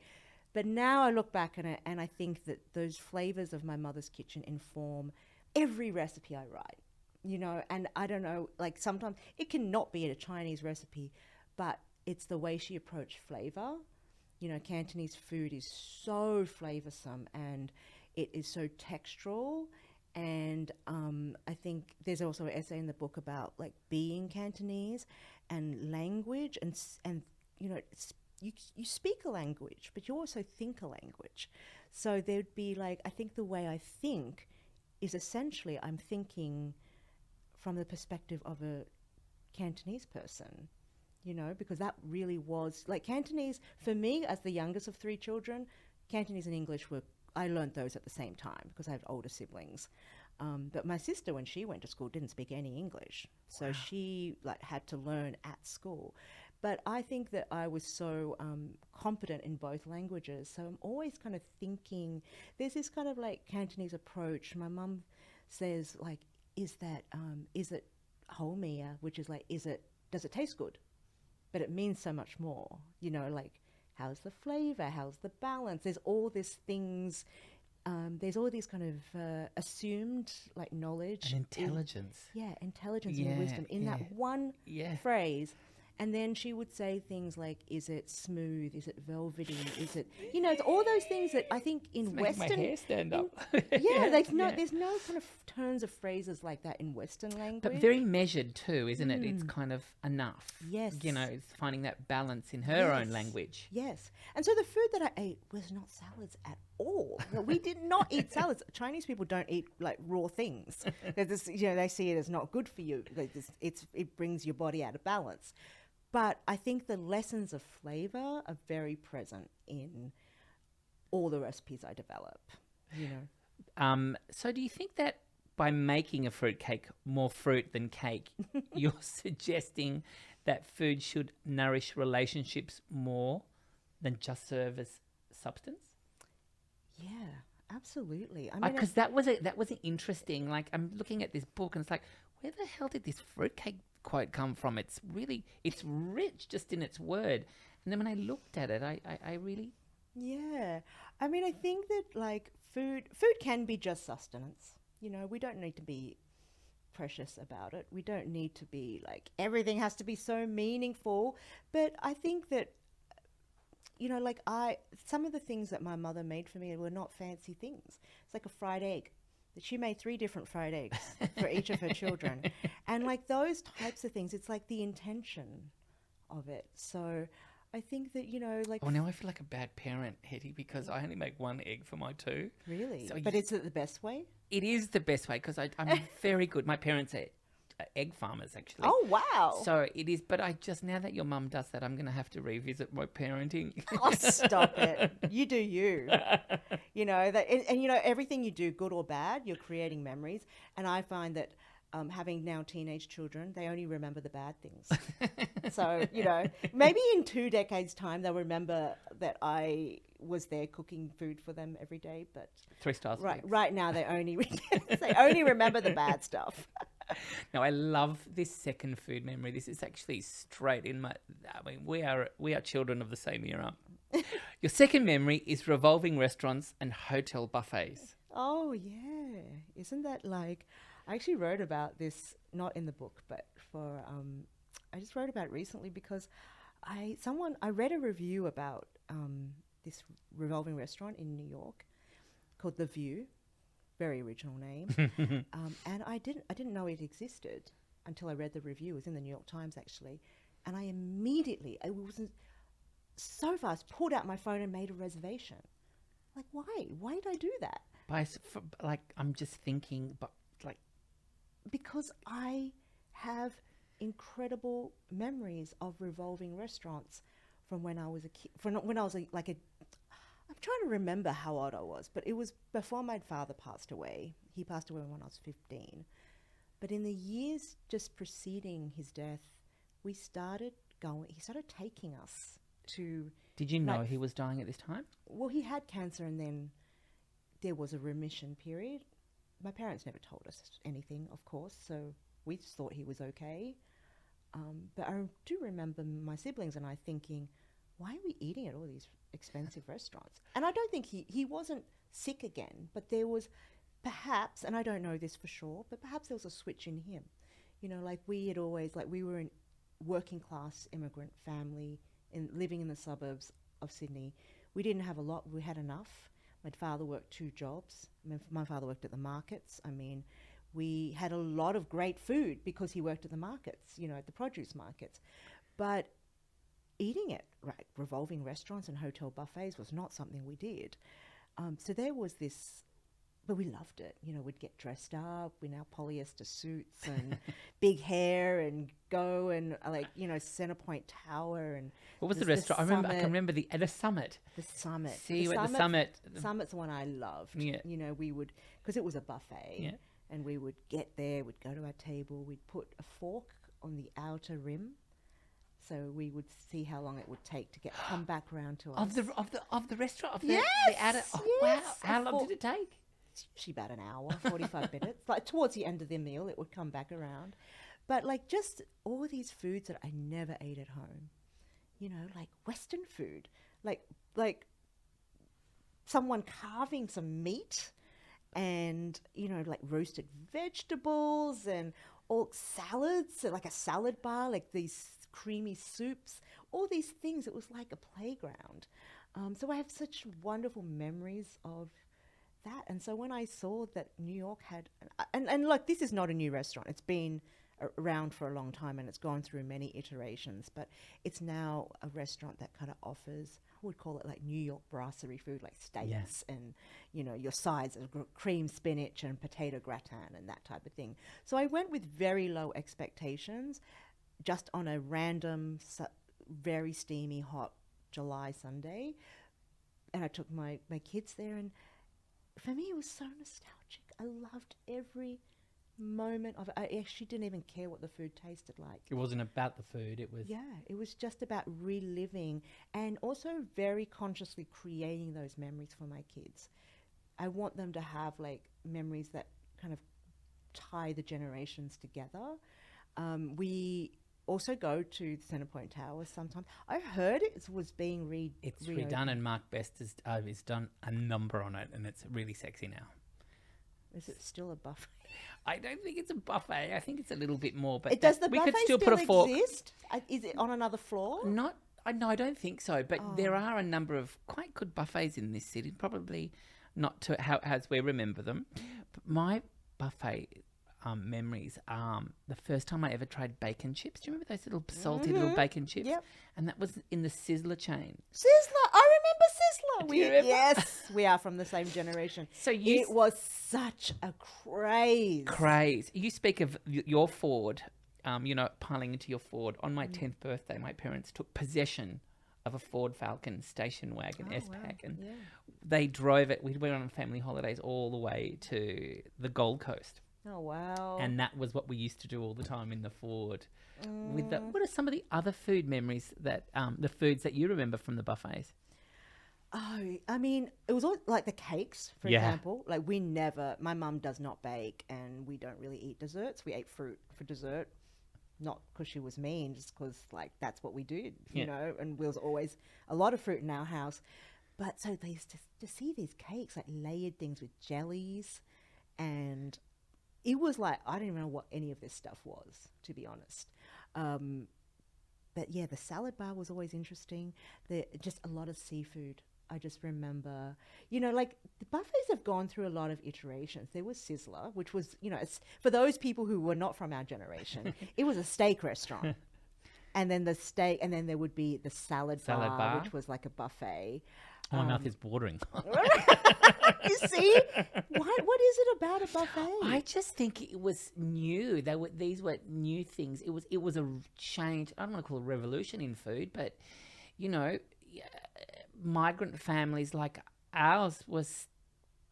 But now I look back on it and I think that those flavors of my mother's kitchen inform every recipe I write, you know. And I don't know, like sometimes it can not be a Chinese recipe, but it's the way she approached flavor. You know, Cantonese food is so flavorsome and it is so textural. And I think there's also an essay in the book about like being Cantonese and language and you know, you speak a language, but you also think a language. So there'd be like, I think the way I think is essentially I'm thinking from the perspective of a Cantonese person, you know, because that really was like Cantonese for me as the youngest of three children. Cantonese and English were, I learned those at the same time because I have older siblings. But my sister, when she went to school, didn't speak any English. So she like had to learn at school. But I think that I was so competent in both languages. So I'm always kind of thinking, there's this kind of like Cantonese approach. My mum says like, is it homia, which is like, does it taste good? But it means so much more, you know, like how's the flavor? How's the balance? There's all these things. There's all these kind of assumed like knowledge. And intelligence. Intelligence and wisdom in that one phrase. And then she would say things like, is it smooth? Is it velvety? Is it, you know, it's all those things that I think in It's making Western... my hair stand up. there's no kind of turns of phrases like that in Western language. But very measured too, isn't it? It's kind of enough. Yes. You know, it's finding that balance in her own language. Yes. And so the food that I ate was not salads at all. We did not eat salads. Chinese people don't eat like raw things. This, you know, they see it as not good for you. It brings your body out of balance. But I think the lessons of flavor are very present in all the recipes I develop, you know. So do you think that by making a fruit cake more fruit than cake, you're suggesting that food should nourish relationships more than just serve as substance? Yeah, absolutely. I mean, because that was interesting. Like I'm looking at this book and it's like, where the hell did this fruitcake quote come from? It's rich just in its word. And then when I looked at it, I really... Yeah. I mean, I think that like food can be just sustenance. You know, we don't need to be precious about it. We don't need to be like, everything has to be so meaningful. But I think that, you know, like some of the things that my mother made for me were not fancy things. It's like a fried egg. That she made 3 different fried eggs for each of her children. And like those types of things, it's like the intention of it. So I think that, you know, like... Oh, now I feel like a bad parent, Hetty, because I only make 1 egg for my 2. Really? So but is it the best way? It is the best way because I'm very good. My parents are egg farmers, actually. Oh, wow. So it is, but now that your mum does that, I'm going to have to revisit my parenting. Oh, stop it. You do you. You know, that, and you know, everything you do, good or bad, you're creating memories. And I find that having now teenage children, they only remember the bad things. So, you know, maybe in 2 decades' time, they'll remember that I was there cooking food for them every day. But 3 stars. Right now, they only remember the bad stuff. Now, I love this second food memory. This is actually straight in my... I mean, we are children of the same era. Your second memory is revolving restaurants and hotel buffets. Oh, yeah. Isn't that like... I actually wrote about this, not in the book, but for... I just wrote about it recently because I read a review about this revolving restaurant in New York called The View. Very original name. And I didn't know it existed until I read the review. It was in the New York Times, actually. And I was so fast, pulled out my phone and made a reservation. Like, why? Why did I do that? I'm just thinking, but like... Because I have incredible memories of revolving restaurants from when I was a kid, I'm trying to remember how old I was, but it was before my father passed away. He passed away when I was 15. But in the years just preceding his death, he started taking us to... Did you know he was dying at this time? Well, he had cancer and then there was a remission period. My parents never told us anything, of course, so we just thought he was okay. But I do remember my siblings and I thinking, why are we eating at all these expensive restaurants? And I don't think he wasn't sick again, but there was perhaps, and I don't know this for sure, but perhaps there was a switch in him. You know, like we had always, like we were in working class immigrant family living in the suburbs of Sydney. We didn't have a lot, we had enough. My father worked 2 jobs. My father worked at the markets. I mean, we had a lot of great food because he worked at the markets, you know, at the produce markets. But eating at revolving restaurants and hotel buffets was not something we did. So there was this, but we loved it. You know, we'd get dressed up in our polyester suits and big hair and go and like, you know, Centrepoint Tower and what was the restaurant? I can remember the Summit. The Summit. See you at the Summit. Summit's the one I loved. Yeah. You know, we would, because it was a buffet. Yeah. And we would get there, we'd go to our table, we'd put a fork on the outer rim, so we would see how long it would take to come back around to us. Of the restaurant, of yes, the outer. Oh, yes. wow! How long did it take? It's usually about an hour, 45 minutes. Like towards the end of the meal, it would come back around. But like just all these foods that I never ate at home, you know, like Western food, like someone carving some meat. And, you know, like roasted vegetables and all salads, so like a salad bar, like these creamy soups, all these things. It was like a playground. So I have such wonderful memories of that. And so when I saw that New York had, and like this is not a new restaurant. It's been around for a long time and it's gone through many iterations, but it's now a restaurant that kind of offers, I would call it like New York brasserie food, like steaks and, you know, your sides of cream spinach and potato gratin and that type of thing. So I went with very low expectations, just on a random, very steamy, hot July Sunday. And I took my kids there, and for me it was so nostalgic. I loved every moment of it. I actually didn't even care what the food tasted like. It wasn't about the food. It was it was just about reliving and also very consciously creating those memories for my kids. I want them to have like memories that kind of tie the generations together. We also go to Centrepoint Tower sometimes. I heard it was being redone, and Mark Best has done a number on it, and it's really sexy now. Is it still a buffet? I don't think it's a buffet. I think it's a little bit more. But does the buffet we could still put a fork. Exist? Is it on another floor? No, I don't think so. But there are a number of quite good buffets in this city. Probably not to how as we remember them. But my buffet memories. The first time I ever tried bacon chips. Do you remember those little salty little bacon chips? Yep. And that was in the Sizzler chain. Sizzler, I remember Sizzler. Do you remember? Yes, we are from the same generation. So it was such a craze. Craze. You speak of your Ford. You know, piling into your Ford. On my 10th birthday, my parents took possession of a Ford Falcon station wagon, S-Pack, and they drove it. We went on family holidays all the way to the Gold Coast. Oh, wow. And that was what we used to do all the time in the Ford. What are some of the other food memories that, the foods that you remember from the buffets? Oh, I mean, it was all like the cakes, for example. Like my mum does not bake and we don't really eat desserts. We ate fruit for dessert. Not because she was mean, just because like that's what we did, you know, and there was always a lot of fruit in our house. But so they used to see these cakes, like layered things with jellies, and it was like, I didn't even know what any of this stuff was, to be honest. But yeah, the salad bar was always interesting. Just a lot of seafood. I just remember, you know, like the buffets have gone through a lot of iterations. There was Sizzler, which was, you know, it's, for those people who were not from our generation, it was a steak restaurant. And then the steak, and then there would be the salad bar, which was like a buffet. My mouth is watering. You see? What is it about a buffet? I just think it was new. These were new things. It was a change. I don't want to call it a revolution in food, but, you know, migrant families like ours was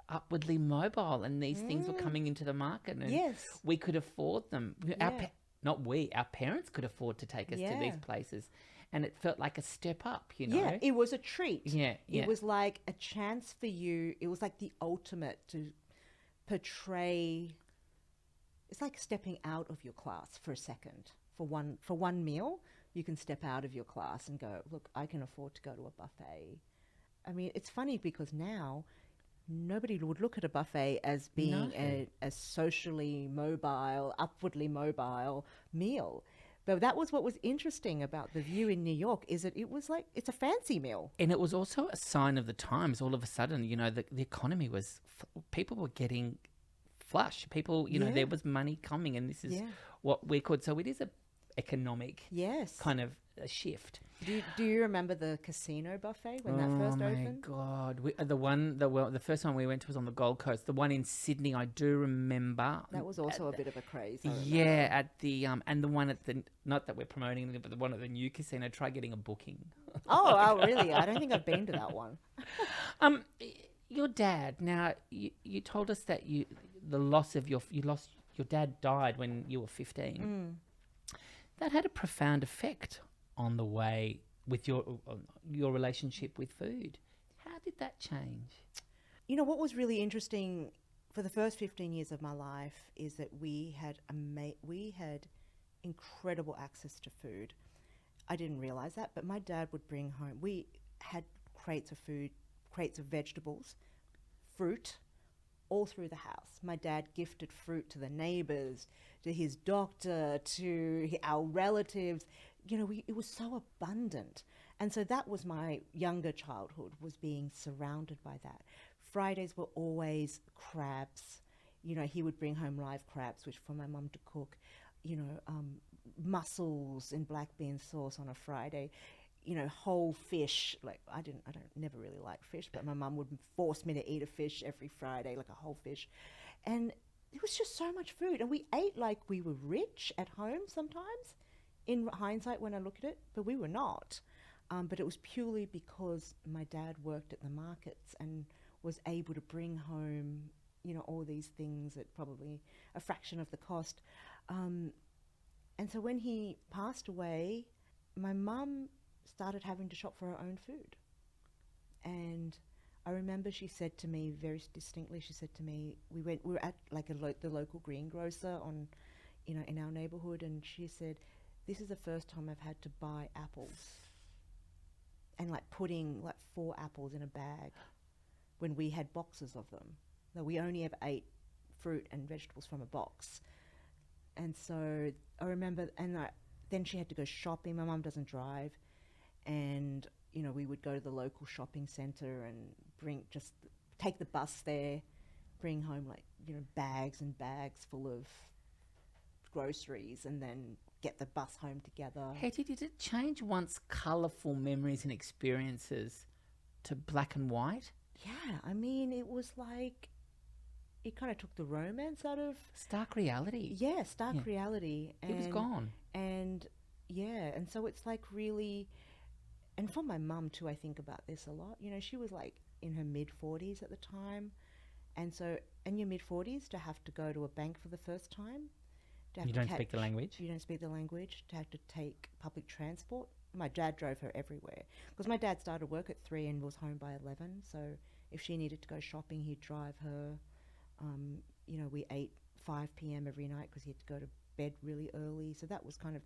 upwardly mobile, and these things were coming into the market, and we could afford them. Our parents could afford to take us to these places, and it felt like a step up, you know. Yeah, it was a treat. Yeah. It was like a chance for you. It was like the ultimate to portray. It's like stepping out of your class for a second, for one meal. you can step out of your class and go, look, I can afford to go to a buffet. I mean, it's funny because now nobody would look at a buffet as being a socially mobile, upwardly mobile meal. But that was what was interesting about the View in New York, is that it was like, it's a fancy meal. And it was also a sign of the times. All of a sudden, you know, the economy was, people were getting flush. People, you know, there was money coming, and this is what we could. So it is a economic kind of a shift. Do you remember the casino buffet when that first opened? Oh my God! The first one we went to was on the Gold Coast. The one in Sydney, I do remember. That was also a bit of a craze. Yeah, at the and the one at the, not that we're promoting it, but the one at the new casino. Try getting a booking. Oh, really? I don't think I've been to that one. Your dad. Now, you told us that your dad died when you were 15. That had a profound effect on the way with your relationship with food. How did that change? You know, what was really interesting for the first 15 years of my life is that we had incredible access to food. I didn't realize that, but my dad would bring home, we had crates of food, crates of vegetables, fruit, all through the house. My dad gifted fruit to the neighbors, to his doctor, to our relatives. You know, it was so abundant. And so that was my younger childhood, was being surrounded by that. Fridays were always crabs. You know, he would bring home live crabs, which for my mum to cook. You know, mussels in black bean sauce on a Friday. You know, whole fish. Like I never really liked fish, but my mum would force me to eat a fish every Friday, like a whole fish. And it was just so much food. And we ate like we were rich at home sometimes, in hindsight when I look at it, but we were not. But it was purely because my dad worked at the markets and was able to bring home, you know, all these things at probably a fraction of the cost. And so when he passed away, my mum started having to shop for her own food. And I remember she said to me very distinctly, she said to me, we were at like the local greengrocer on, you know, in our neighborhood, and she said, this is the first time I've had to buy apples. And like putting like 4 apples in a bag when we had boxes of them. No, we only ever ate fruit and vegetables from a box. And so I remember, then she had to go shopping. My mum doesn't drive. And, you know, we would go to the local shopping centre and take the bus there, bring home like, you know, bags and bags full of groceries, and then get the bus home together. Hetty, did it change once colourful memories and experiences to black and white? Yeah, I mean, it was like, it kind of took the romance out of... Stark reality. Yeah, stark reality. It was gone. And, yeah, and so it's like really... And for my mum too, I think about this a lot. You know, she was like in her mid-40s at the time. And so in your mid-40s, to have to go to a bank for the first time... You don't speak the language? You don't speak the language. To have to take public transport. My dad drove her everywhere. Because my dad started work at 3 and was home by 11. So if she needed to go shopping, he'd drive her. You know, we ate 5 p.m. every night because he had to go to bed really early. So that was kind of,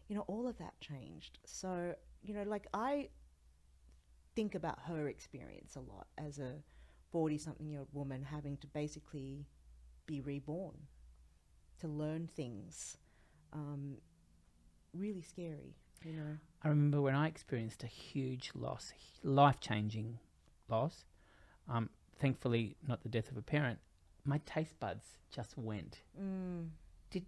you know, all of that changed. So, you know, like I think about her experience a lot as a 40-something-year-old woman having to basically be reborn, to learn things. Really scary, you know. I remember when I experienced a huge loss, life-changing loss, thankfully not the death of a parent, my taste buds just went. Did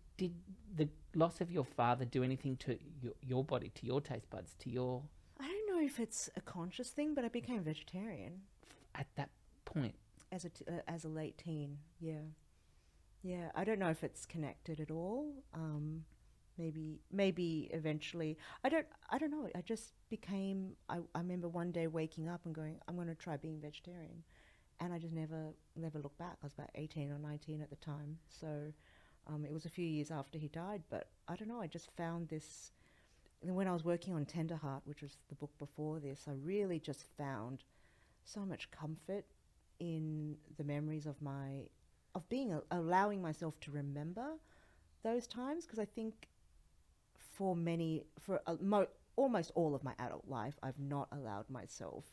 the loss of your father do anything to your body, to your taste buds, to your... I don't know if it's a conscious thing, but I became vegetarian. At that point? As a late teen, yeah. Yeah, I don't know if it's connected at all. Maybe eventually. I don't know. I just became, I remember one day waking up and going, I'm going to try being vegetarian. And I just never looked back. I was about 18 or 19 at the time. So it was a few years after he died. But I don't know, I just found this, and when I was working on Tender Heart, which was the book before this, I really just found so much comfort in the memories of allowing myself to remember those times, because I think almost all of my adult life, I've not allowed myself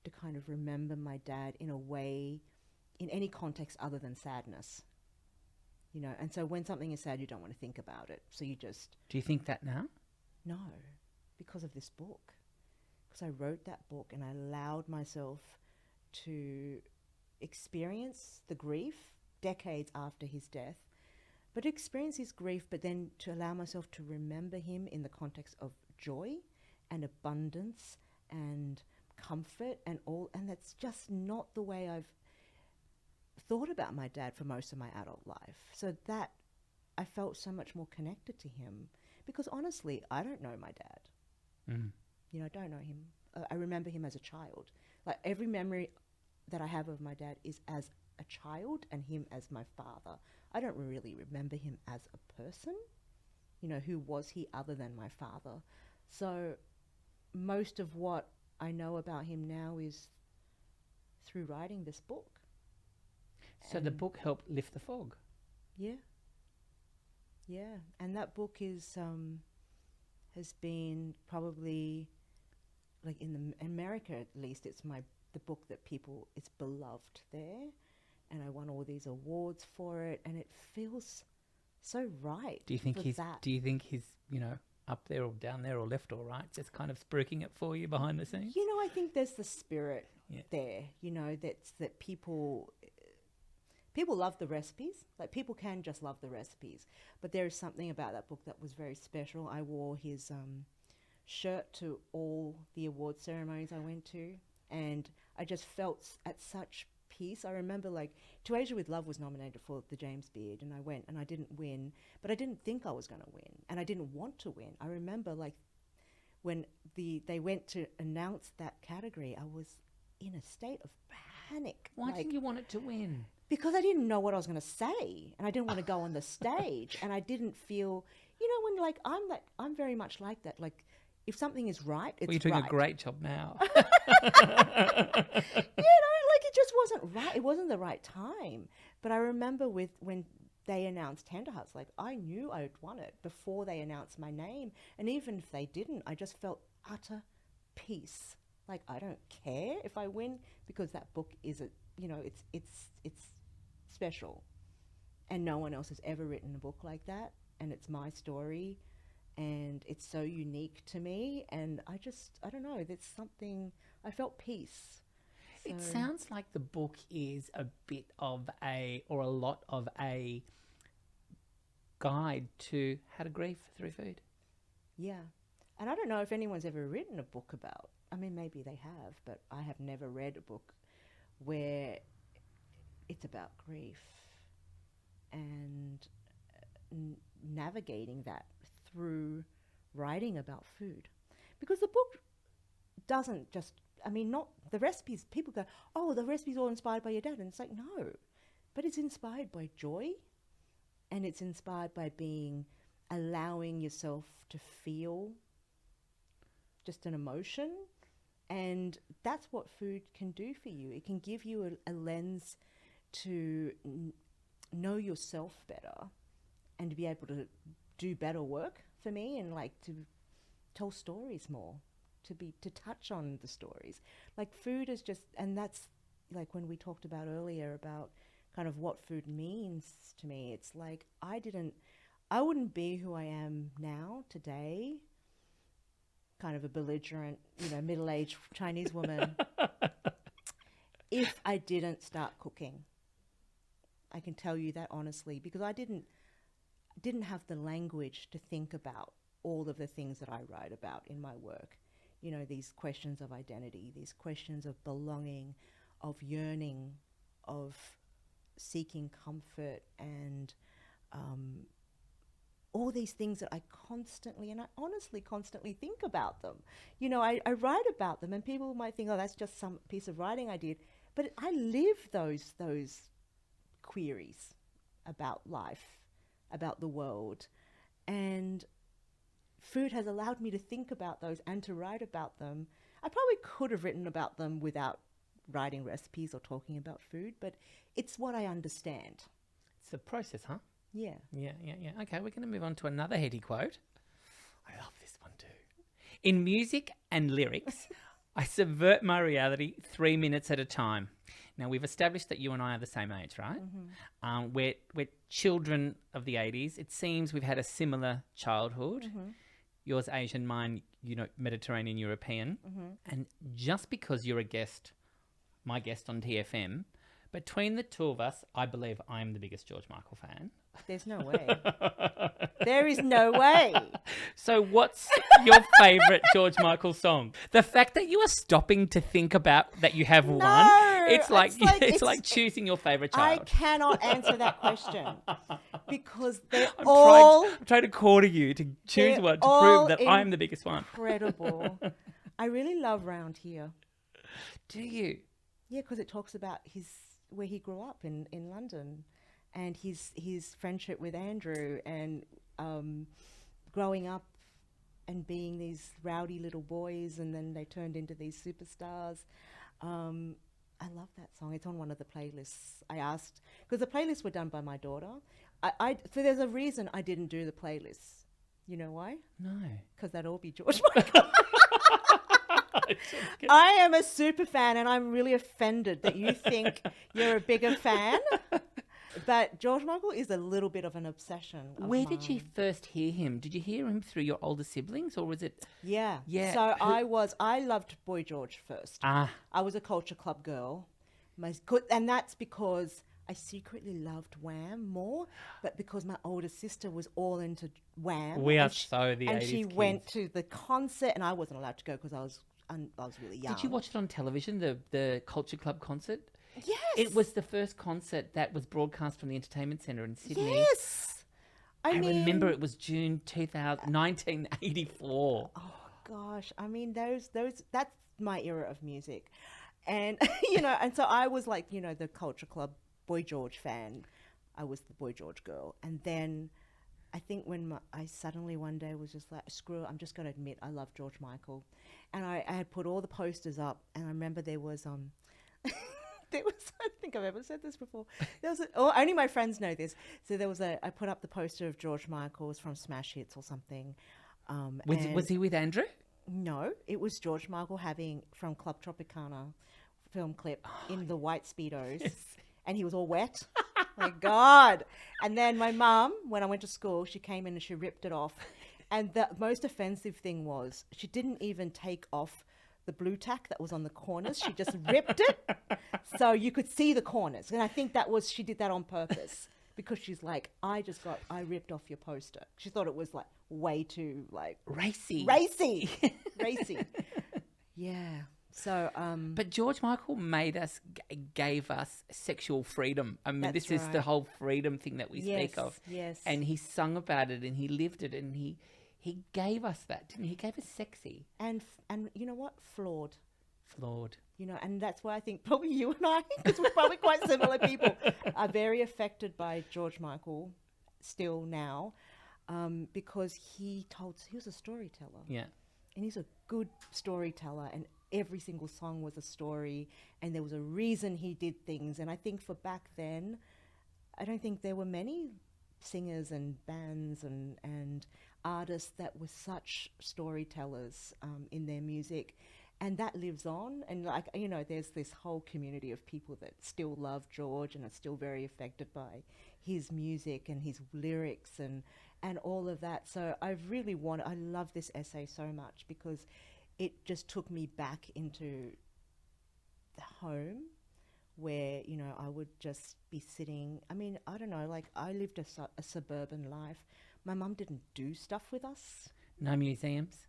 to kind of remember my dad in a way, in any context other than sadness. You know, and so when something is sad, you don't want to think about it. So you just... Do you think that now? No, because of this book. Because I wrote that book and I allowed myself to experience the grief decades after his death, but experience his grief, but then to allow myself to remember him in the context of joy and abundance and comfort and all. And that's just not the way I've thought about my dad for most of my adult life. So that I felt so much more connected to him, because honestly, I don't know my dad. You know, I don't know him. I remember him as a child. Like every memory that I have of my dad is as a child and him as my father. I don't really remember him as a person. You know, who was he other than my father? So most of what I know about him now is through writing this book. So the book helped lift the fog. Yeah. Yeah. And that book is has been probably, like in America at least, it's the book that it's beloved there. And I won all these awards for it, and it feels so right. Do you think he's, you know, up there or down there or left or right, just kind of spruiking it for you behind the scenes? You know, I think there's the spirit there, you know, that people love the recipes. Like, people can just love the recipes. But there is something about that book that was very special. I wore his shirt to all the award ceremonies I went to, and I just felt at such peace. I remember, like, To Asia with Love was nominated for the James Beard, and I went and I didn't win, but I didn't think I was going to win, and I didn't want to win. I remember, like, when they went to announce that category, I was in a state of panic. Why didn't you want it to win? Because I didn't know what I was going to say, and I didn't want to go on the stage, and I didn't feel, you know, when, like, I'm very much like that. Like, if something is right, it's right. Well, you're doing a great job now. You know, like, it just wasn't right. It wasn't the right time. But I remember when they announced Tender Hearts, like, I knew I'd won it before they announced my name. And even if they didn't, I just felt utter peace. Like, I don't care if I win, because that book is it's special. And no one else has ever written a book like that. And it's my story. And it's so unique to me. And I don't know, there's something, I felt peace. So. It sounds like the book is a bit of a lot of a guide to how to grieve through food. Yeah. And I don't know if anyone's ever written a book about, I mean, maybe they have, but I have never read a book where it's about grief and navigating that through writing about food. Because the book doesn't just, I mean, not the recipes. People go, oh, the recipe's all inspired by your dad. And it's like, no. But it's inspired by joy, and it's inspired by allowing yourself to feel just an emotion. And that's what food can do for you. It can give you a lens to know yourself better and to be able to do better work for me, and like to tell stories more, to touch on the stories. Like, food is just, and that's like when we talked about earlier about kind of what food means to me. It's like I wouldn't be who I am now today, kind of a belligerent, you know, middle-aged Chinese woman, if I didn't start cooking. I can tell you that honestly, because I didn't have the language to think about all of the things that I write about in my work. You know, these questions of identity, these questions of belonging, of yearning, of seeking comfort, and all these things that I constantly, and I honestly constantly think about them. You know, I write about them, and people might think, oh, that's just some piece of writing I did. But I live those queries about life, about the world. And food has allowed me to think about those and to write about them. I probably could have written about them without writing recipes or talking about food, but it's what I understand. It's a process, huh? Yeah. Yeah. Okay, we're going to move on to another Hetty quote. I love this one too. In music and lyrics, I subvert my reality 3 minutes at a time. Now, we've established that you and I are the same age, right? Mm-hmm. We're children of the 80s. It seems we've had a similar childhood. Mm-hmm. Yours Asian, mine, Mediterranean European. Mm-hmm. And just because you're my guest on TFM, between the two of us, I believe I'm the biggest George Michael fan. There's no way. There is no way. So what's your favourite George Michael song? The fact that you are stopping to think about that you have one, it's like choosing your favourite child. I cannot answer that question because I'm trying to corner you to choose one to prove that I'm the biggest one. Incredible. I really love Round Here. Do you? Yeah, because it talks about where he grew up in London, and his friendship with Andrew, and growing up and being these rowdy little boys, and then they turned into these superstars. I love that song. It's on one of the playlists. I asked, because the playlists were done by my daughter. So there's a reason I didn't do the playlists. You know why? No. Because that'd all be George Michael. I am a super fan, and I'm really offended that you think you're a bigger fan. But George Michael is a little bit of an obsession of Where mine. did you first hear him? Did you hear him through your older siblings, or was it? Yeah. Yeah. So I loved Boy George first. I was a Culture Club girl. And that's because I secretly loved Wham more, but because my older sister was all into Wham. We are so the 80s And she kids. went to the concert, and I wasn't allowed to go because I was really young. Did you watch it on television, the Culture Club concert? Yes. It was the first concert that was broadcast from the Entertainment Centre in Sydney. Yes. I remember it was June 1984. Oh gosh, I mean that's my era of music, and and so I was like the Culture Club Boy George fan. I was the Boy George girl, and then I think when I suddenly one day was just like, screw it, I'm just going to admit I love George Michael, and I had put all the posters up, and I remember there was I think I've ever said this before. Only my friends know this. So I put up the poster of George Michael's from Smash Hits or something. Was he with Andrew? No, it was George Michael from Club Tropicana film clip in the white Speedos. Yes. And he was all wet. My God. And then my mum, when I went to school, she came in and she ripped it off. And the most offensive thing was she didn't even take off the blue tack that was on the corners. She just ripped it so you could see the corners. And I think she did that on purpose because she's like, I ripped off your poster. She thought it was like way too like racy. Yeah. So, but George Michael gave us sexual freedom. I mean, this is the whole freedom thing that we speak of. Yes. And he sung about it and he lived it and he gave us that, didn't he? He gave us sexy. And you know what? Flawed. And that's why I think probably you and I, because we're probably quite similar people, are very affected by George Michael still now, because he was a storyteller. Yeah. And he's a good storyteller, and every single song was a story, and there was a reason he did things. And I think for back then, I don't think there were many singers and bands and artists that were such storytellers in their music, and that lives on. And there's this whole community of people that still love George and are still very affected by his music and his lyrics and all of that. So I love this essay so much because it just took me back into the home where, I would just be sitting. I mean, I don't know, like I lived a suburban life. My mum didn't do stuff with us. No museums?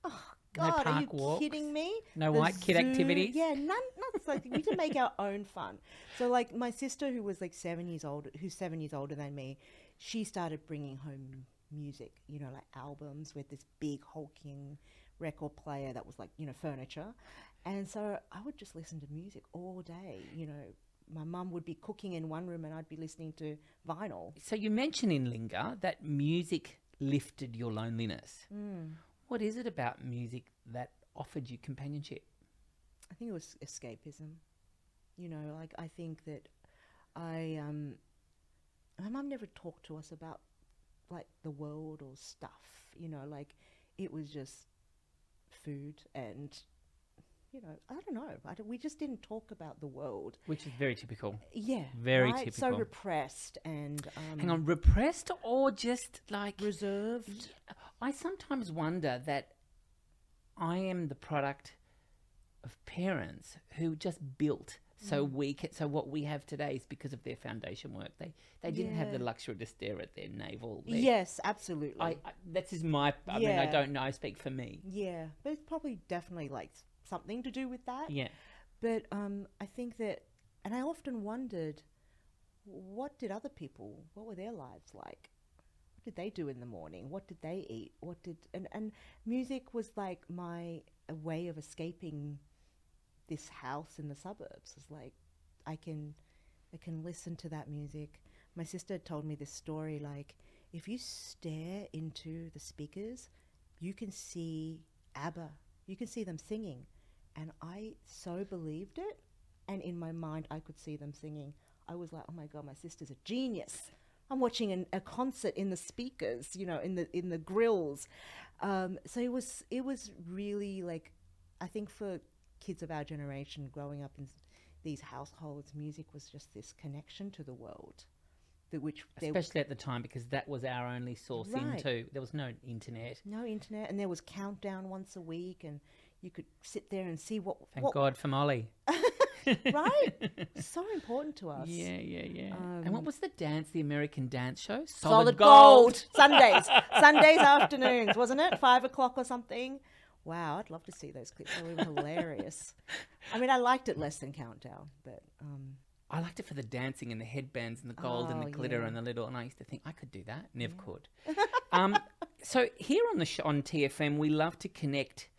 Oh, God, no park are you walks? kidding me? No The white kid zoo, activities? Yeah, none. It's like we can make our own fun. So like my sister, who's 7 years older than me, she started bringing home music, like albums with this big hulking record player that was like, furniture. And so I would just listen to music all day. My mum would be cooking in one room and I'd be listening to vinyl. So you mentioned in Linger that music lifted your loneliness. What is it about music that offered you companionship? I think it was escapism. I think that my mum never talked to us about like the world or stuff, it was just food and, I don't know. We just didn't talk about the world. Which is very typical. Yeah. Very right? typical. So repressed and... Hang on, repressed or just like... reserved? I sometimes wonder that I am the product of parents who just built so what we have today is because of their foundation work. They didn't have the luxury to stare at their navel. Yes, absolutely. That's just my... I mean, I don't know. I speak for me. Yeah, but it's probably definitely like something to do with that. Yeah. But I think that, and I often wondered, what were their lives like? What did they do in the morning? What did they eat? And music was like a way of escaping this house in the suburbs. It's like, I can listen to that music. My sister told me this story, like, if you stare into the speakers, you can see ABBA. You can see them singing. And I so believed it. And in my mind, I could see them singing. I was like, oh my God, my sister's a genius. I'm watching a concert in the speakers, in the grills. So it was really like, I think for kids of our generation growing up in these households, music was just this connection to the world. Especially at the time, because that was our only source into. There was no internet. No internet, and there was Countdown once a week, and you could sit there and see what... Thank God for Molly. Right? So important to us. Yeah. And what was the American dance show? Solid Gold. Sundays afternoons, wasn't it? 5 o'clock or something. Wow, I'd love to see those clips. They were hilarious. I mean, I liked it less than Countdown, but... I liked it for the dancing and the headbands and the gold and the glitter and the little... And I used to think, I could do that. Never could. So here on on TFM, we love to connect...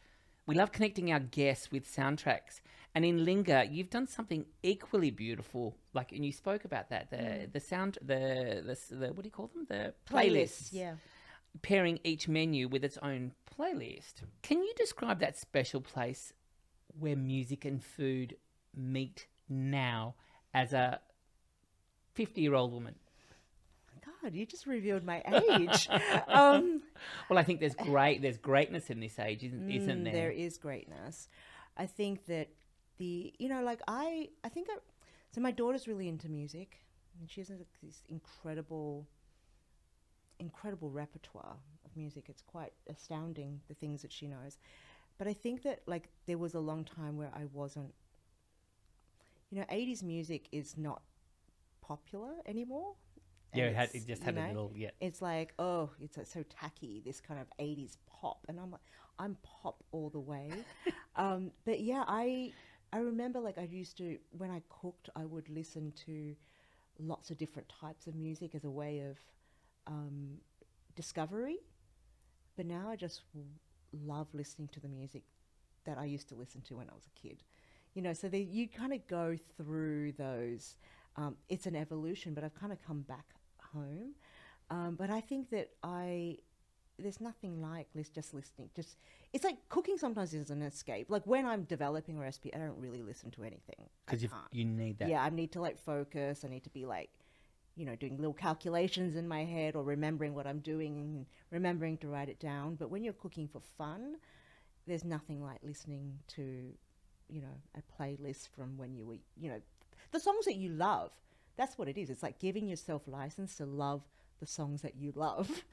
We love connecting our guests with soundtracks. And in Linger, you've done something equally beautiful. Like, and you spoke about that, the sound, the what do you call them? The playlists. Yeah. Pairing each menu with its own playlist. Can you describe that special place where music and food meet now as a 50-year-old woman? God, you just revealed my age. Well, I think there's greatness in this age, isn't there? There is greatness. I think that so my daughter's really into music, and she has this incredible repertoire of music. It's quite astounding, the things that she knows. But I think that like there was a long time where I wasn't, 80s music is not popular anymore. Yeah, it just had a little, It's like, oh, it's so tacky, this kind of 80s pop. And I'm like, I'm pop all the way. But yeah, I remember like I used to, when I cooked, I would listen to lots of different types of music as a way of discovery. But now I just love listening to the music that I used to listen to when I was a kid. So you kind of go through those. It's an evolution, but I've kind of come back home. But I think that there's nothing like just listening. It's like cooking sometimes is an escape. Like when I'm developing a recipe, I don't really listen to anything. Because you need that. Yeah, I need to like focus. I need to be like, doing little calculations in my head or remembering what I'm doing and remembering to write it down. But when you're cooking for fun, there's nothing like listening to, a playlist from when you eat, the songs that you love. That's what it is. It's like giving yourself license to love the songs that you love.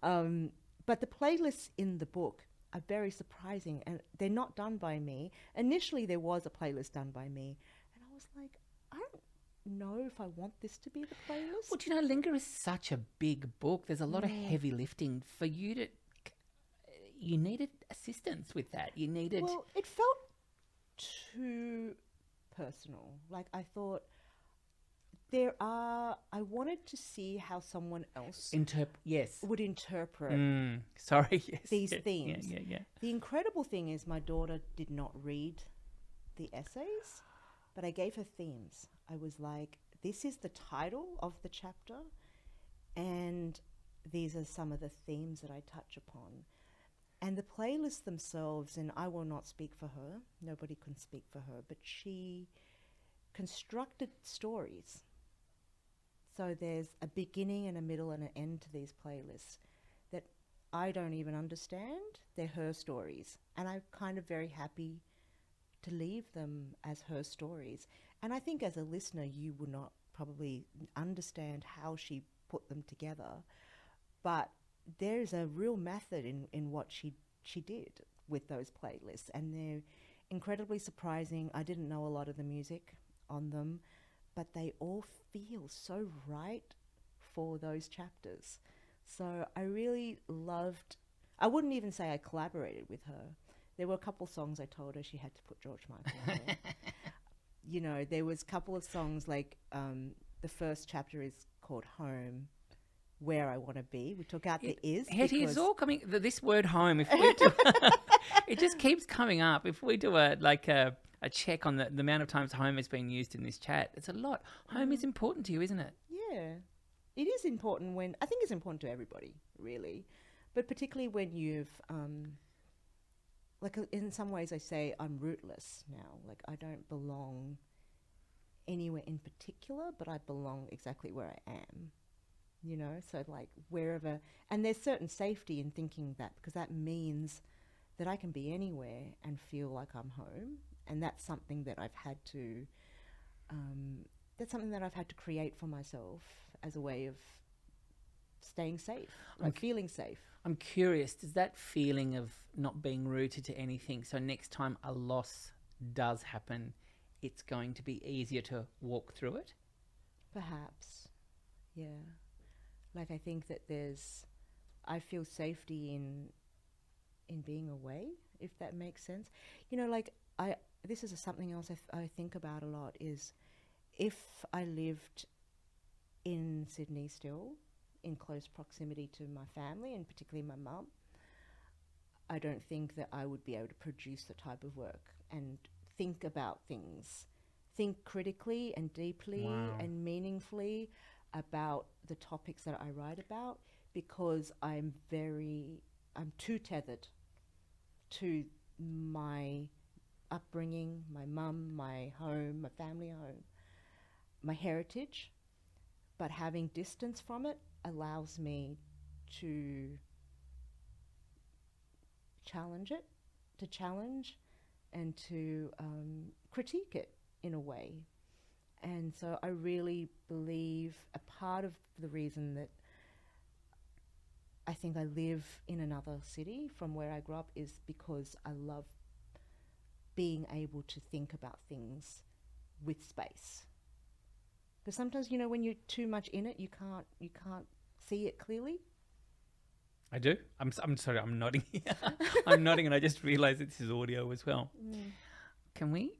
But the playlists in the book are very surprising, and they're not done by me. Initially, there was a playlist done by me, and I was like, I don't know if I want this to be the playlist. Well, Linger is such a big book. There's a lot of heavy lifting for you to... You needed assistance with that. Well, it felt too personal. Like I thought... I wanted to see how someone else would interpret these themes. Yeah. The incredible thing is my daughter did not read the essays, but I gave her themes. I was like, this is the title of the chapter, and these are some of the themes that I touch upon. And the playlists themselves, and I will not speak for her, nobody can speak for her, but she constructed stories. So there's a beginning and a middle and an end to these playlists that I don't even understand. They're her stories. And I'm kind of very happy to leave them as her stories. And I think as a listener, you would not probably understand how she put them together. But there's a real method in what she did with those playlists. And they're incredibly surprising. I didn't know a lot of the music on them, but they all feel so right for those chapters. So I really loved, I wouldn't even say I collaborated with her. There were a couple songs I told her she had to put George Michael on there. You know, there was a couple of songs like the first chapter is called Home, Where I Want to Be. We took out the is. Hetty, it's all coming, this word home, if we do, it just keeps coming up. If we do a check on the amount of times home has been used in this chat, it's a lot. Home is important to you, isn't it? Yeah. It is important when, I think it's important to everybody, really. But particularly when you've, in some ways I say I'm rootless now. Like I don't belong anywhere in particular, but I belong exactly where I am. You know, so like wherever, and there's certain safety in thinking that, because that means that I can be anywhere and feel like I'm home. And that's something that I've had to, create for myself as a way of staying safe, like feeling safe. I'm curious, does that feeling of not being rooted to anything, so next time a loss does happen, it's going to be easier to walk through it? Perhaps, yeah. Like I think that I feel safety in being away, if that makes sense. You know, like this is something else I think about a lot is if I lived in Sydney still, in close proximity to my family and particularly my mum, I don't think that I would be able to produce the type of work and think about things, think critically and deeply and meaningfully about the topics that I write about, because I'm too tethered to my upbringing, my mum, my home, my family home, my heritage. But having distance from it allows me to challenge and to critique it in a way. And so I really believe a part of the reason that I think I live in another city from where I grew up is because I love being able to think about things with space. Because sometimes, you know, when you're too much in it, you can't see it clearly. I do. I'm sorry. I'm nodding. I'm nodding, and I just realised that this is audio as well. Can we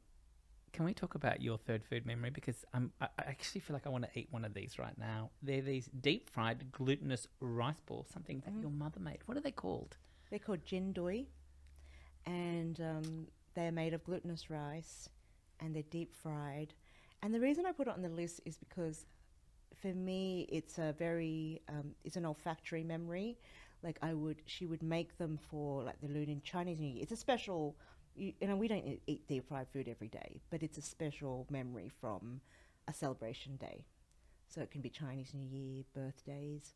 talk about your third food memory? Because I actually feel like I want to eat one of these right now. They're these deep fried glutinous rice balls, something that your mother made. What are they called? They're called jindoi, and they're made of glutinous rice, and they're deep fried. And the reason I put it on the list is because for me, it's a very, it's an olfactory memory. Like she would make them for like the Lunar Chinese New Year. It's a special, you know, we don't eat deep fried food every day, but it's a special memory from a celebration day. So it can be Chinese New Year, birthdays.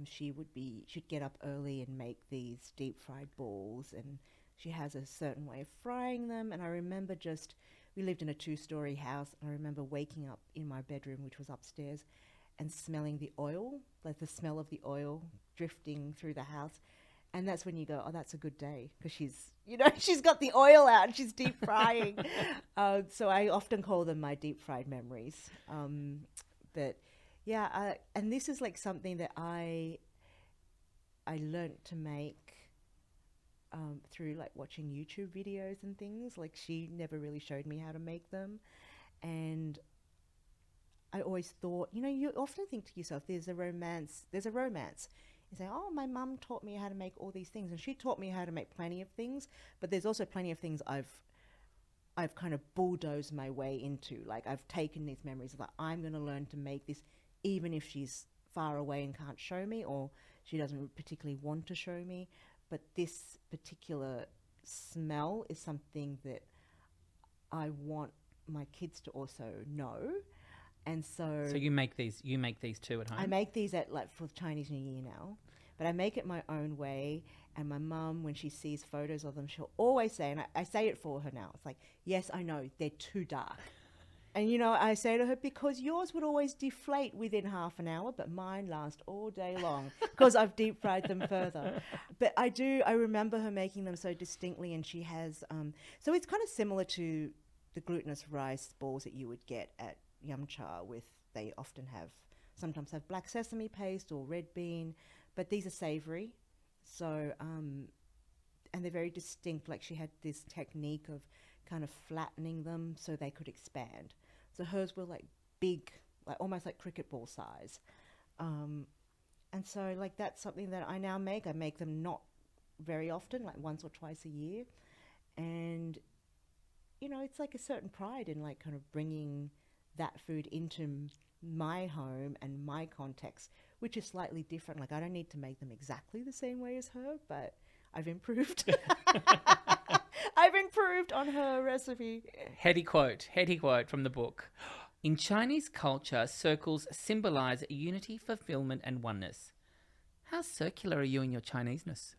She'd get up early and make these deep fried balls, and she has a certain way of frying them. And I remember we lived in a 2-story house, and I remember waking up in my bedroom, which was upstairs, and smelling the oil, like the smell of the oil drifting through the house. And that's when you go, oh, that's a good day, because she's got the oil out and she's deep frying. So I often call them my deep fried memories. But yeah, and this is like something that I learnt to make through like watching YouTube videos and things. Like she never really showed me how to make them. And I always thought, you know, you often think to yourself, there's a romance. You say, oh, my mum taught me how to make all these things, and she taught me how to make plenty of things, but there's also plenty of things I've kind of bulldozed my way into. Like I've taken these memories of like, I'm going to learn to make this, even if she's far away and can't show me, or she doesn't particularly want to show me. But this particular smell is something that I want my kids to also know. And so you make these too at home? I make these for Chinese New Year now. but I make it my own way. And my mum, when she sees photos of them, she'll always say, and I say it for her now, it's like, yes, I know, they're too dark. And, you know, I say to her, because yours would always deflate within half an hour, but mine last all day long because I've deep fried them further. But I remember her making them so distinctly, and she has, so it's kind of similar to the glutinous rice balls that you would get at Yum Cha they often sometimes have black sesame paste or red bean, but these are savory. So, and they're very distinct. Like she had this technique of kind of flattening them so they could expand. So hers were like big, like almost like cricket ball size. And so like that's something that I now make. I make them not very often, like once or twice a year. And, you know, it's like a certain pride in like kind of bringing that food into my home and my context, which is slightly different. Like I don't need to make them exactly the same way as her, but I've improved. I've improved on her recipe. Hetty quote from the book. In Chinese culture, circles symbolize unity, fulfillment, and oneness. How circular are you in your Chineseness?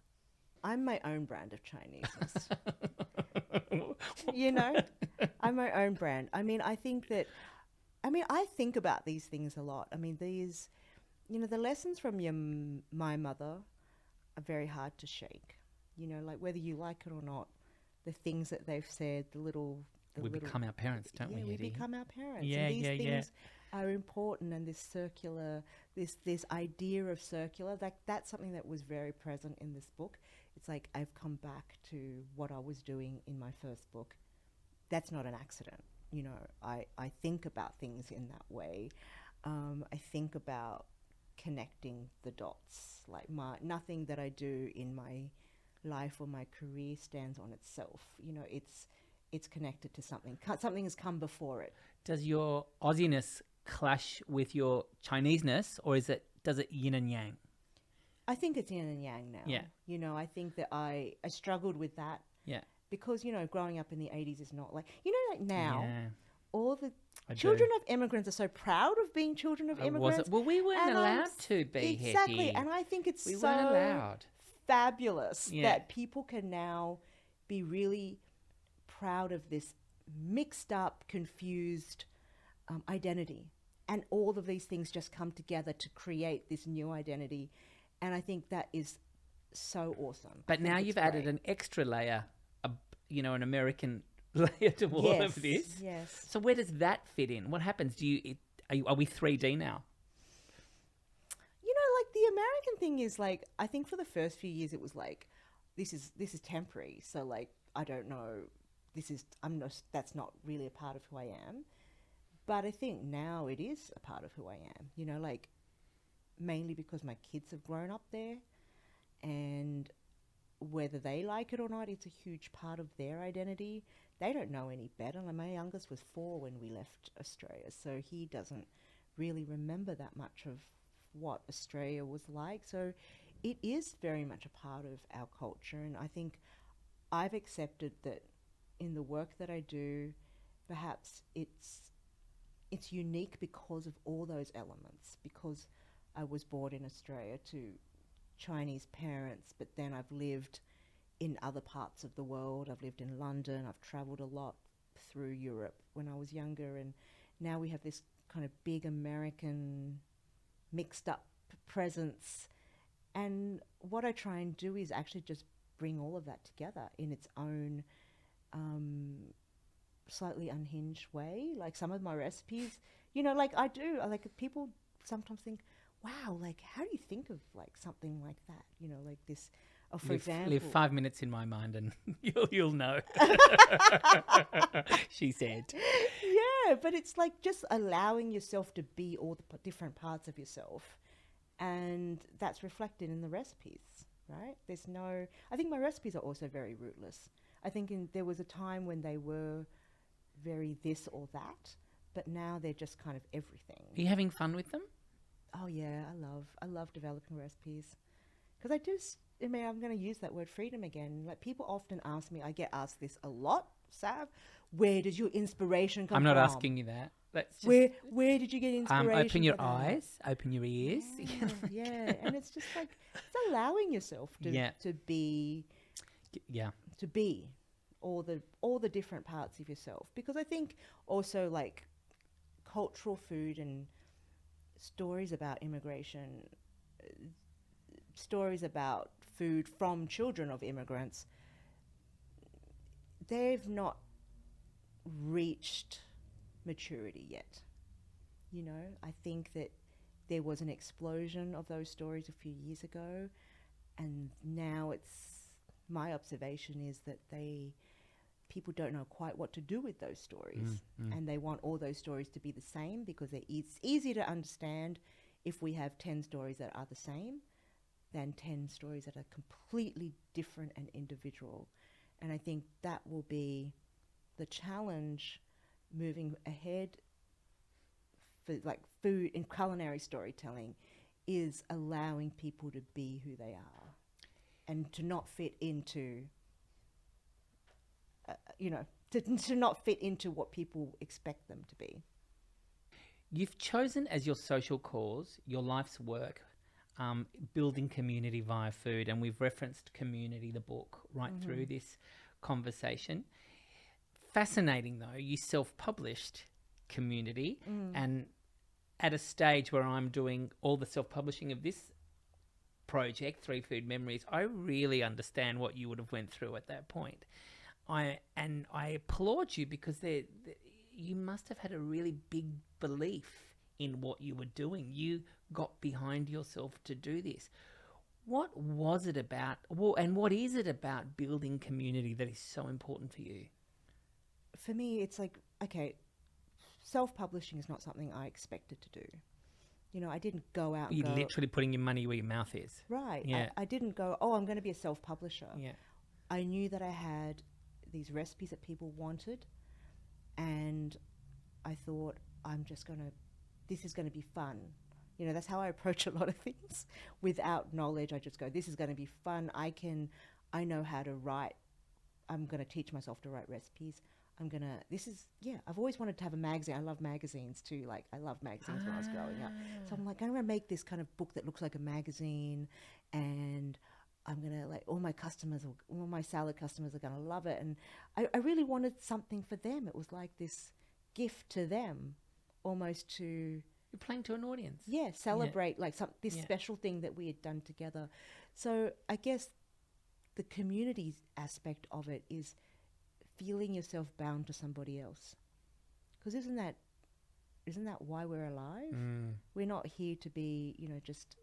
I'm my own brand of Chineseness. You know, I'm my own brand. I mean, I think about these things a lot. I mean, these, you know, the lessons from my mother are very hard to shake. You know, like whether you like it or not, the things that they've said, we become our parents, don't we, Hetty? We become our parents. Yeah, and these things yeah. are important, and this circular, this idea of circular, that's something that was very present in this book. It's like I've come back to what I was doing in my first book. That's not an accident. You know, I think about things in that way. I think about connecting the dots. Like nothing that I do in my life or my career stands on itself. You know, it's connected to something. Something has come before it. Does your Aussiness clash with your Chineseness, or does it yin and yang? I think it's yin and yang now. Yeah. You know, I think that I struggled with that. Yeah. Because, you know, growing up in the 80s is not like, you know, like now, all the I children of immigrants are so proud of being children of immigrants. Well, we weren't allowed to be, exactly. Hetty. And I think it's we so weren't allowed. Fabulous that people can now be really proud of this mixed up, confused identity. And all of these things just come together to create this new identity. And I think that is so awesome. But now you've added an extra layer, you know, an American layer to all of this. Yes. So where does that fit in? What happens? Are we 3D now? You know, like the American thing is like, I think for the first few years it was like, this is temporary. So like, I don't know, that's not really a part of who I am. But I think now it is a part of who I am, you know, like mainly because my kids have grown up there, and whether they like it or not, it's a huge part of their identity. They don't know any better. Like my youngest was 4 when we left Australia, so he doesn't really remember that much of what Australia was like. So it is very much a part of our culture, and I think I've accepted that in the work that I do, perhaps it's unique because of all those elements, because I was born in Australia to Chinese parents, but then I've lived in other parts of the world. I've lived in London. I've traveled a lot through Europe when I was younger, and now we have this kind of big American mixed up presence. And what I try and do is actually just bring all of that together in its own slightly unhinged way. Like some of my recipes, you know, like people sometimes think, wow, like how do you think of like something like that? You know, like this, or for example... Live 5 minutes in my mind and you'll know. She said. Yeah, but it's like just allowing yourself to be all the different parts of yourself. And that's reflected in the recipes, right? I think my recipes are also very rootless. I think there was a time when they were very this or that, but now they're just kind of everything. Are you having fun with them? Oh yeah, I love developing recipes, because I'm going to use that word freedom again. Like people often ask me, I get asked this a lot, Sav, where does your inspiration come from? I'm not asking you that. let's just where did you get inspiration? open your for that? eyes, open your ears. Yeah, and it's just like it's allowing yourself to be all the different parts of yourself, because I think also like cultural food and stories about immigration, stories about food from children of immigrants, they've not reached maturity yet. You know, I think that there was an explosion of those stories a few years ago, and now my observation is that people don't know quite what to do with those stories, and they want all those stories to be the same, because it's easier to understand if we have 10 stories that are the same than 10 stories that are completely different and individual. And I think that will be the challenge moving ahead for like food and culinary storytelling, is allowing people to be who they are and to not fit into to not fit into what people expect them to be. You've chosen as your social cause, your life's work, building community via food, and we've referenced Community, the book, right through this conversation. Fascinating though, you self-published Community, and at a stage where I'm doing all the self-publishing of this project, 3 Food Memories, I really understand what you would have went through at that point. I applaud you, because you must have had a really big belief in what you were doing. You got behind yourself to do this. What was it about, and what is it about building community that is so important for you? For me, it's like, okay, self-publishing is not something I expected to do. You know, I didn't go out You're literally putting your money where your mouth is. Right. Yeah. I didn't go, I'm going to be a self-publisher. Yeah. I knew that I had these recipes that people wanted, and I thought, this is going to be fun. You know, that's how I approach a lot of things. Without knowledge, I just go, this is going to be fun. I know how to write. I'm going to teach myself to write recipes. I've always wanted to have a magazine. I love magazines too. Like, I loved magazines when I was growing up. So I'm like, I'm going to make this kind of book that looks like a magazine, and I'm going to, like, all my salad customers are going to love it. And I really wanted something for them. It was like this gift to them, almost to... You're playing to an audience. Yeah, celebrate like this special thing that we had done together. So I guess the community aspect of it is feeling yourself bound to somebody else. Because isn't that why we're alive? We're not here to be, just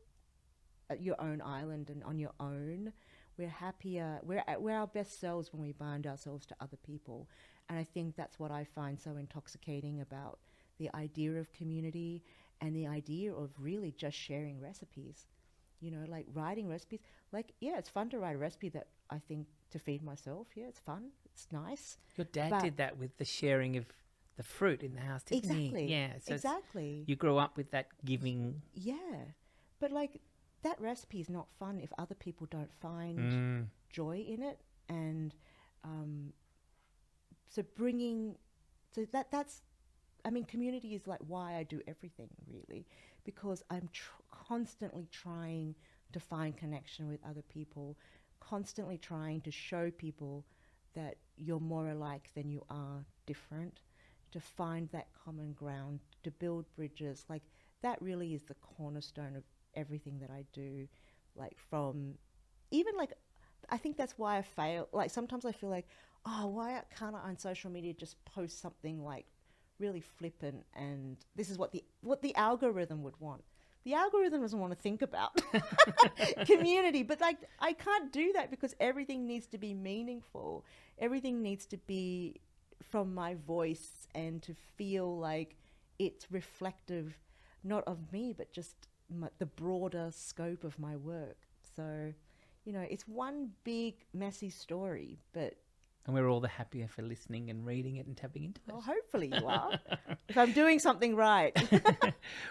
at your own island and on your own. We're happier. We're our best selves when we bind ourselves to other people. And I think that's what I find so intoxicating about the idea of community and the idea of really just sharing recipes. Like writing recipes. Like, yeah, it's fun to write a recipe that I think to feed myself. Yeah, it's fun. It's nice. Your dad did that with the sharing of the fruit in the house, didn't he? Exactly. Yeah. So exactly. You grew up with that giving. Yeah. But like, that recipe is not fun if other people don't find joy in it. And community is like why I do everything, really, because I'm constantly trying to find connection with other people, constantly trying to show people that you're more alike than you are different, to find that common ground, to build bridges. Like, that really is the cornerstone of everything that I do. Like, from even like, I think that's why I fail. Like, sometimes I feel like, why can't I on social media just post something like really flippant, and this is what the algorithm would want. The algorithm doesn't want to think about community, but like, I can't do that, because everything needs to be meaningful. Everything needs to be from my voice and to feel like it's reflective, not of me, but just the broader scope of my work. So, it's one big messy story, and we're all the happier for listening and reading it and tapping into it. Well, hopefully you are. If I'm doing something right.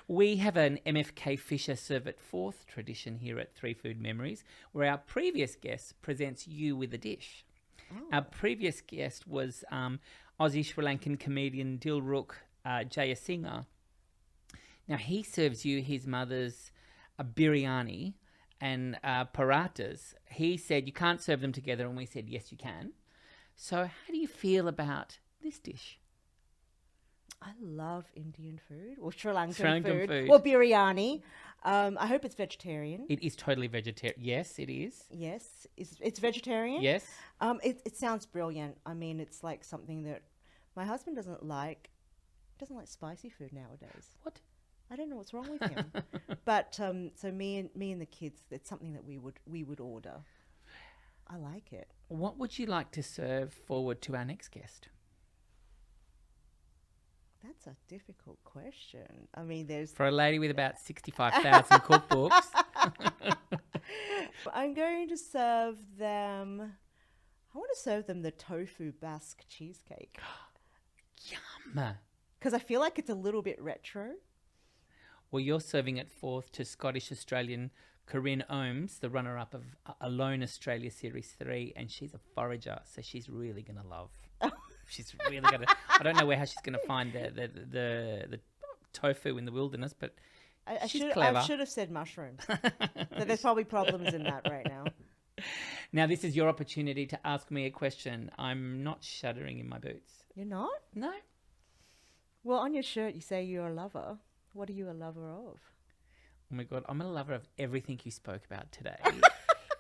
We have an MFK Fisher Serve It Forth tradition here at 3 Food Memories, where our previous guest presents you with a dish. Our previous guest was Aussie Sri Lankan comedian Dilruk Jayasinha. Now, he serves you his mother's biryani and parathas. He said you can't serve them together, and we said, yes, you can. So how do you feel about this dish? I love Indian food or Sri Lankan food. or biryani. I hope it's vegetarian. It is totally vegetarian. Yes, it is. Yes, it's vegetarian. Yes. It sounds brilliant. I mean, it's like something that my husband doesn't like. Doesn't like spicy food nowadays. What? I don't know what's wrong with him. But so me and the kids, it's something that we would order. I like it. What would you like to serve forward to our next guest? That's a difficult question. I mean, there's... For a lady with about 65,000 cookbooks. I'm going to serve them... I want to serve them the tofu Basque cheesecake. Yum! Because I feel like it's a little bit retro. Well, you're serving it forth to Scottish-Australian Corinne Ohms, the runner-up of Alone Australia Series 3, and she's a forager, so she's really going to love... She's really going to... I don't know how she's going to find the tofu in the wilderness, but she's clever. I should have said mushrooms. So there's probably problems in that right now. Now, this is your opportunity to ask me a question. I'm not shuddering in my boots. You're not? No. Well, on your shirt you say you're a lover. What are you a lover of? Oh my God, I'm a lover of everything you spoke about today.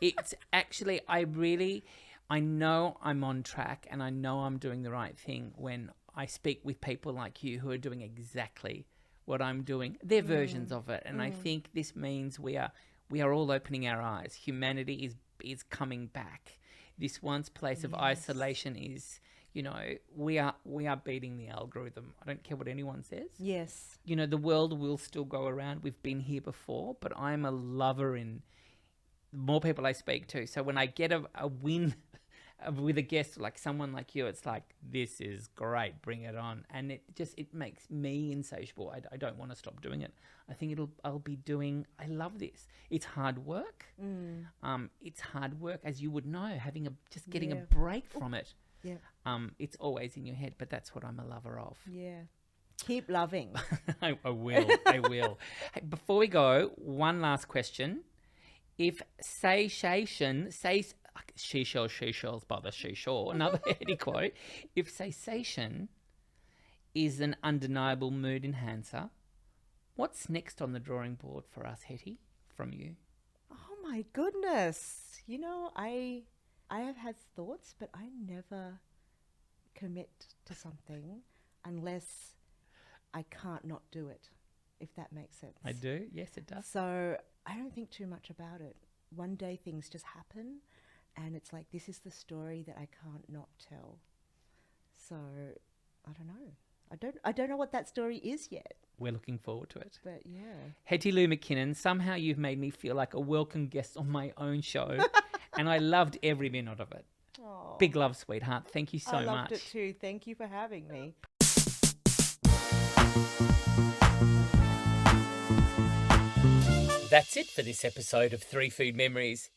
It's actually, I know I'm on track and I know I'm doing the right thing when I speak with people like you who are doing exactly what I'm doing. They're versions of it. And I think this means we are all opening our eyes. Humanity is coming back. This once place of isolation is, we are beating the algorithm. I don't care what anyone says. Yes. The world will still go around. We've been here before, but I'm a lover in more people I speak to. So when I get a win with a guest like someone like you, it's like, this is great, bring it on. And it makes me insatiable. I don't want to stop doing it. I think I love this. It's hard work. It's hard work, as you would know, getting a break from it. Yeah. It's always in your head, but that's what I'm a lover of. Yeah. Keep loving. I will. Hey, before we go, one last question. If seisation, seashells by the seashore, another Hetty quote. If cessation is an undeniable mood enhancer, what's next on the drawing board for us, Hetty, from you? Oh my goodness. I have had thoughts, but I never commit to something unless I can't not do it, if that makes sense. I do. Yes, it does. So I don't think too much about it. One day things just happen and it's like, this is the story that I can't not tell. So I don't know. I don't know what that story is yet. We're looking forward to it. But yeah. Hetty Lou McKinnon, somehow you've made me feel like a welcome guest on my own show and I loved every minute of it. Aww. Big love, sweetheart. Thank you so much. I loved it too. Thank you for having me. That's it for this episode of 3 Food Memories.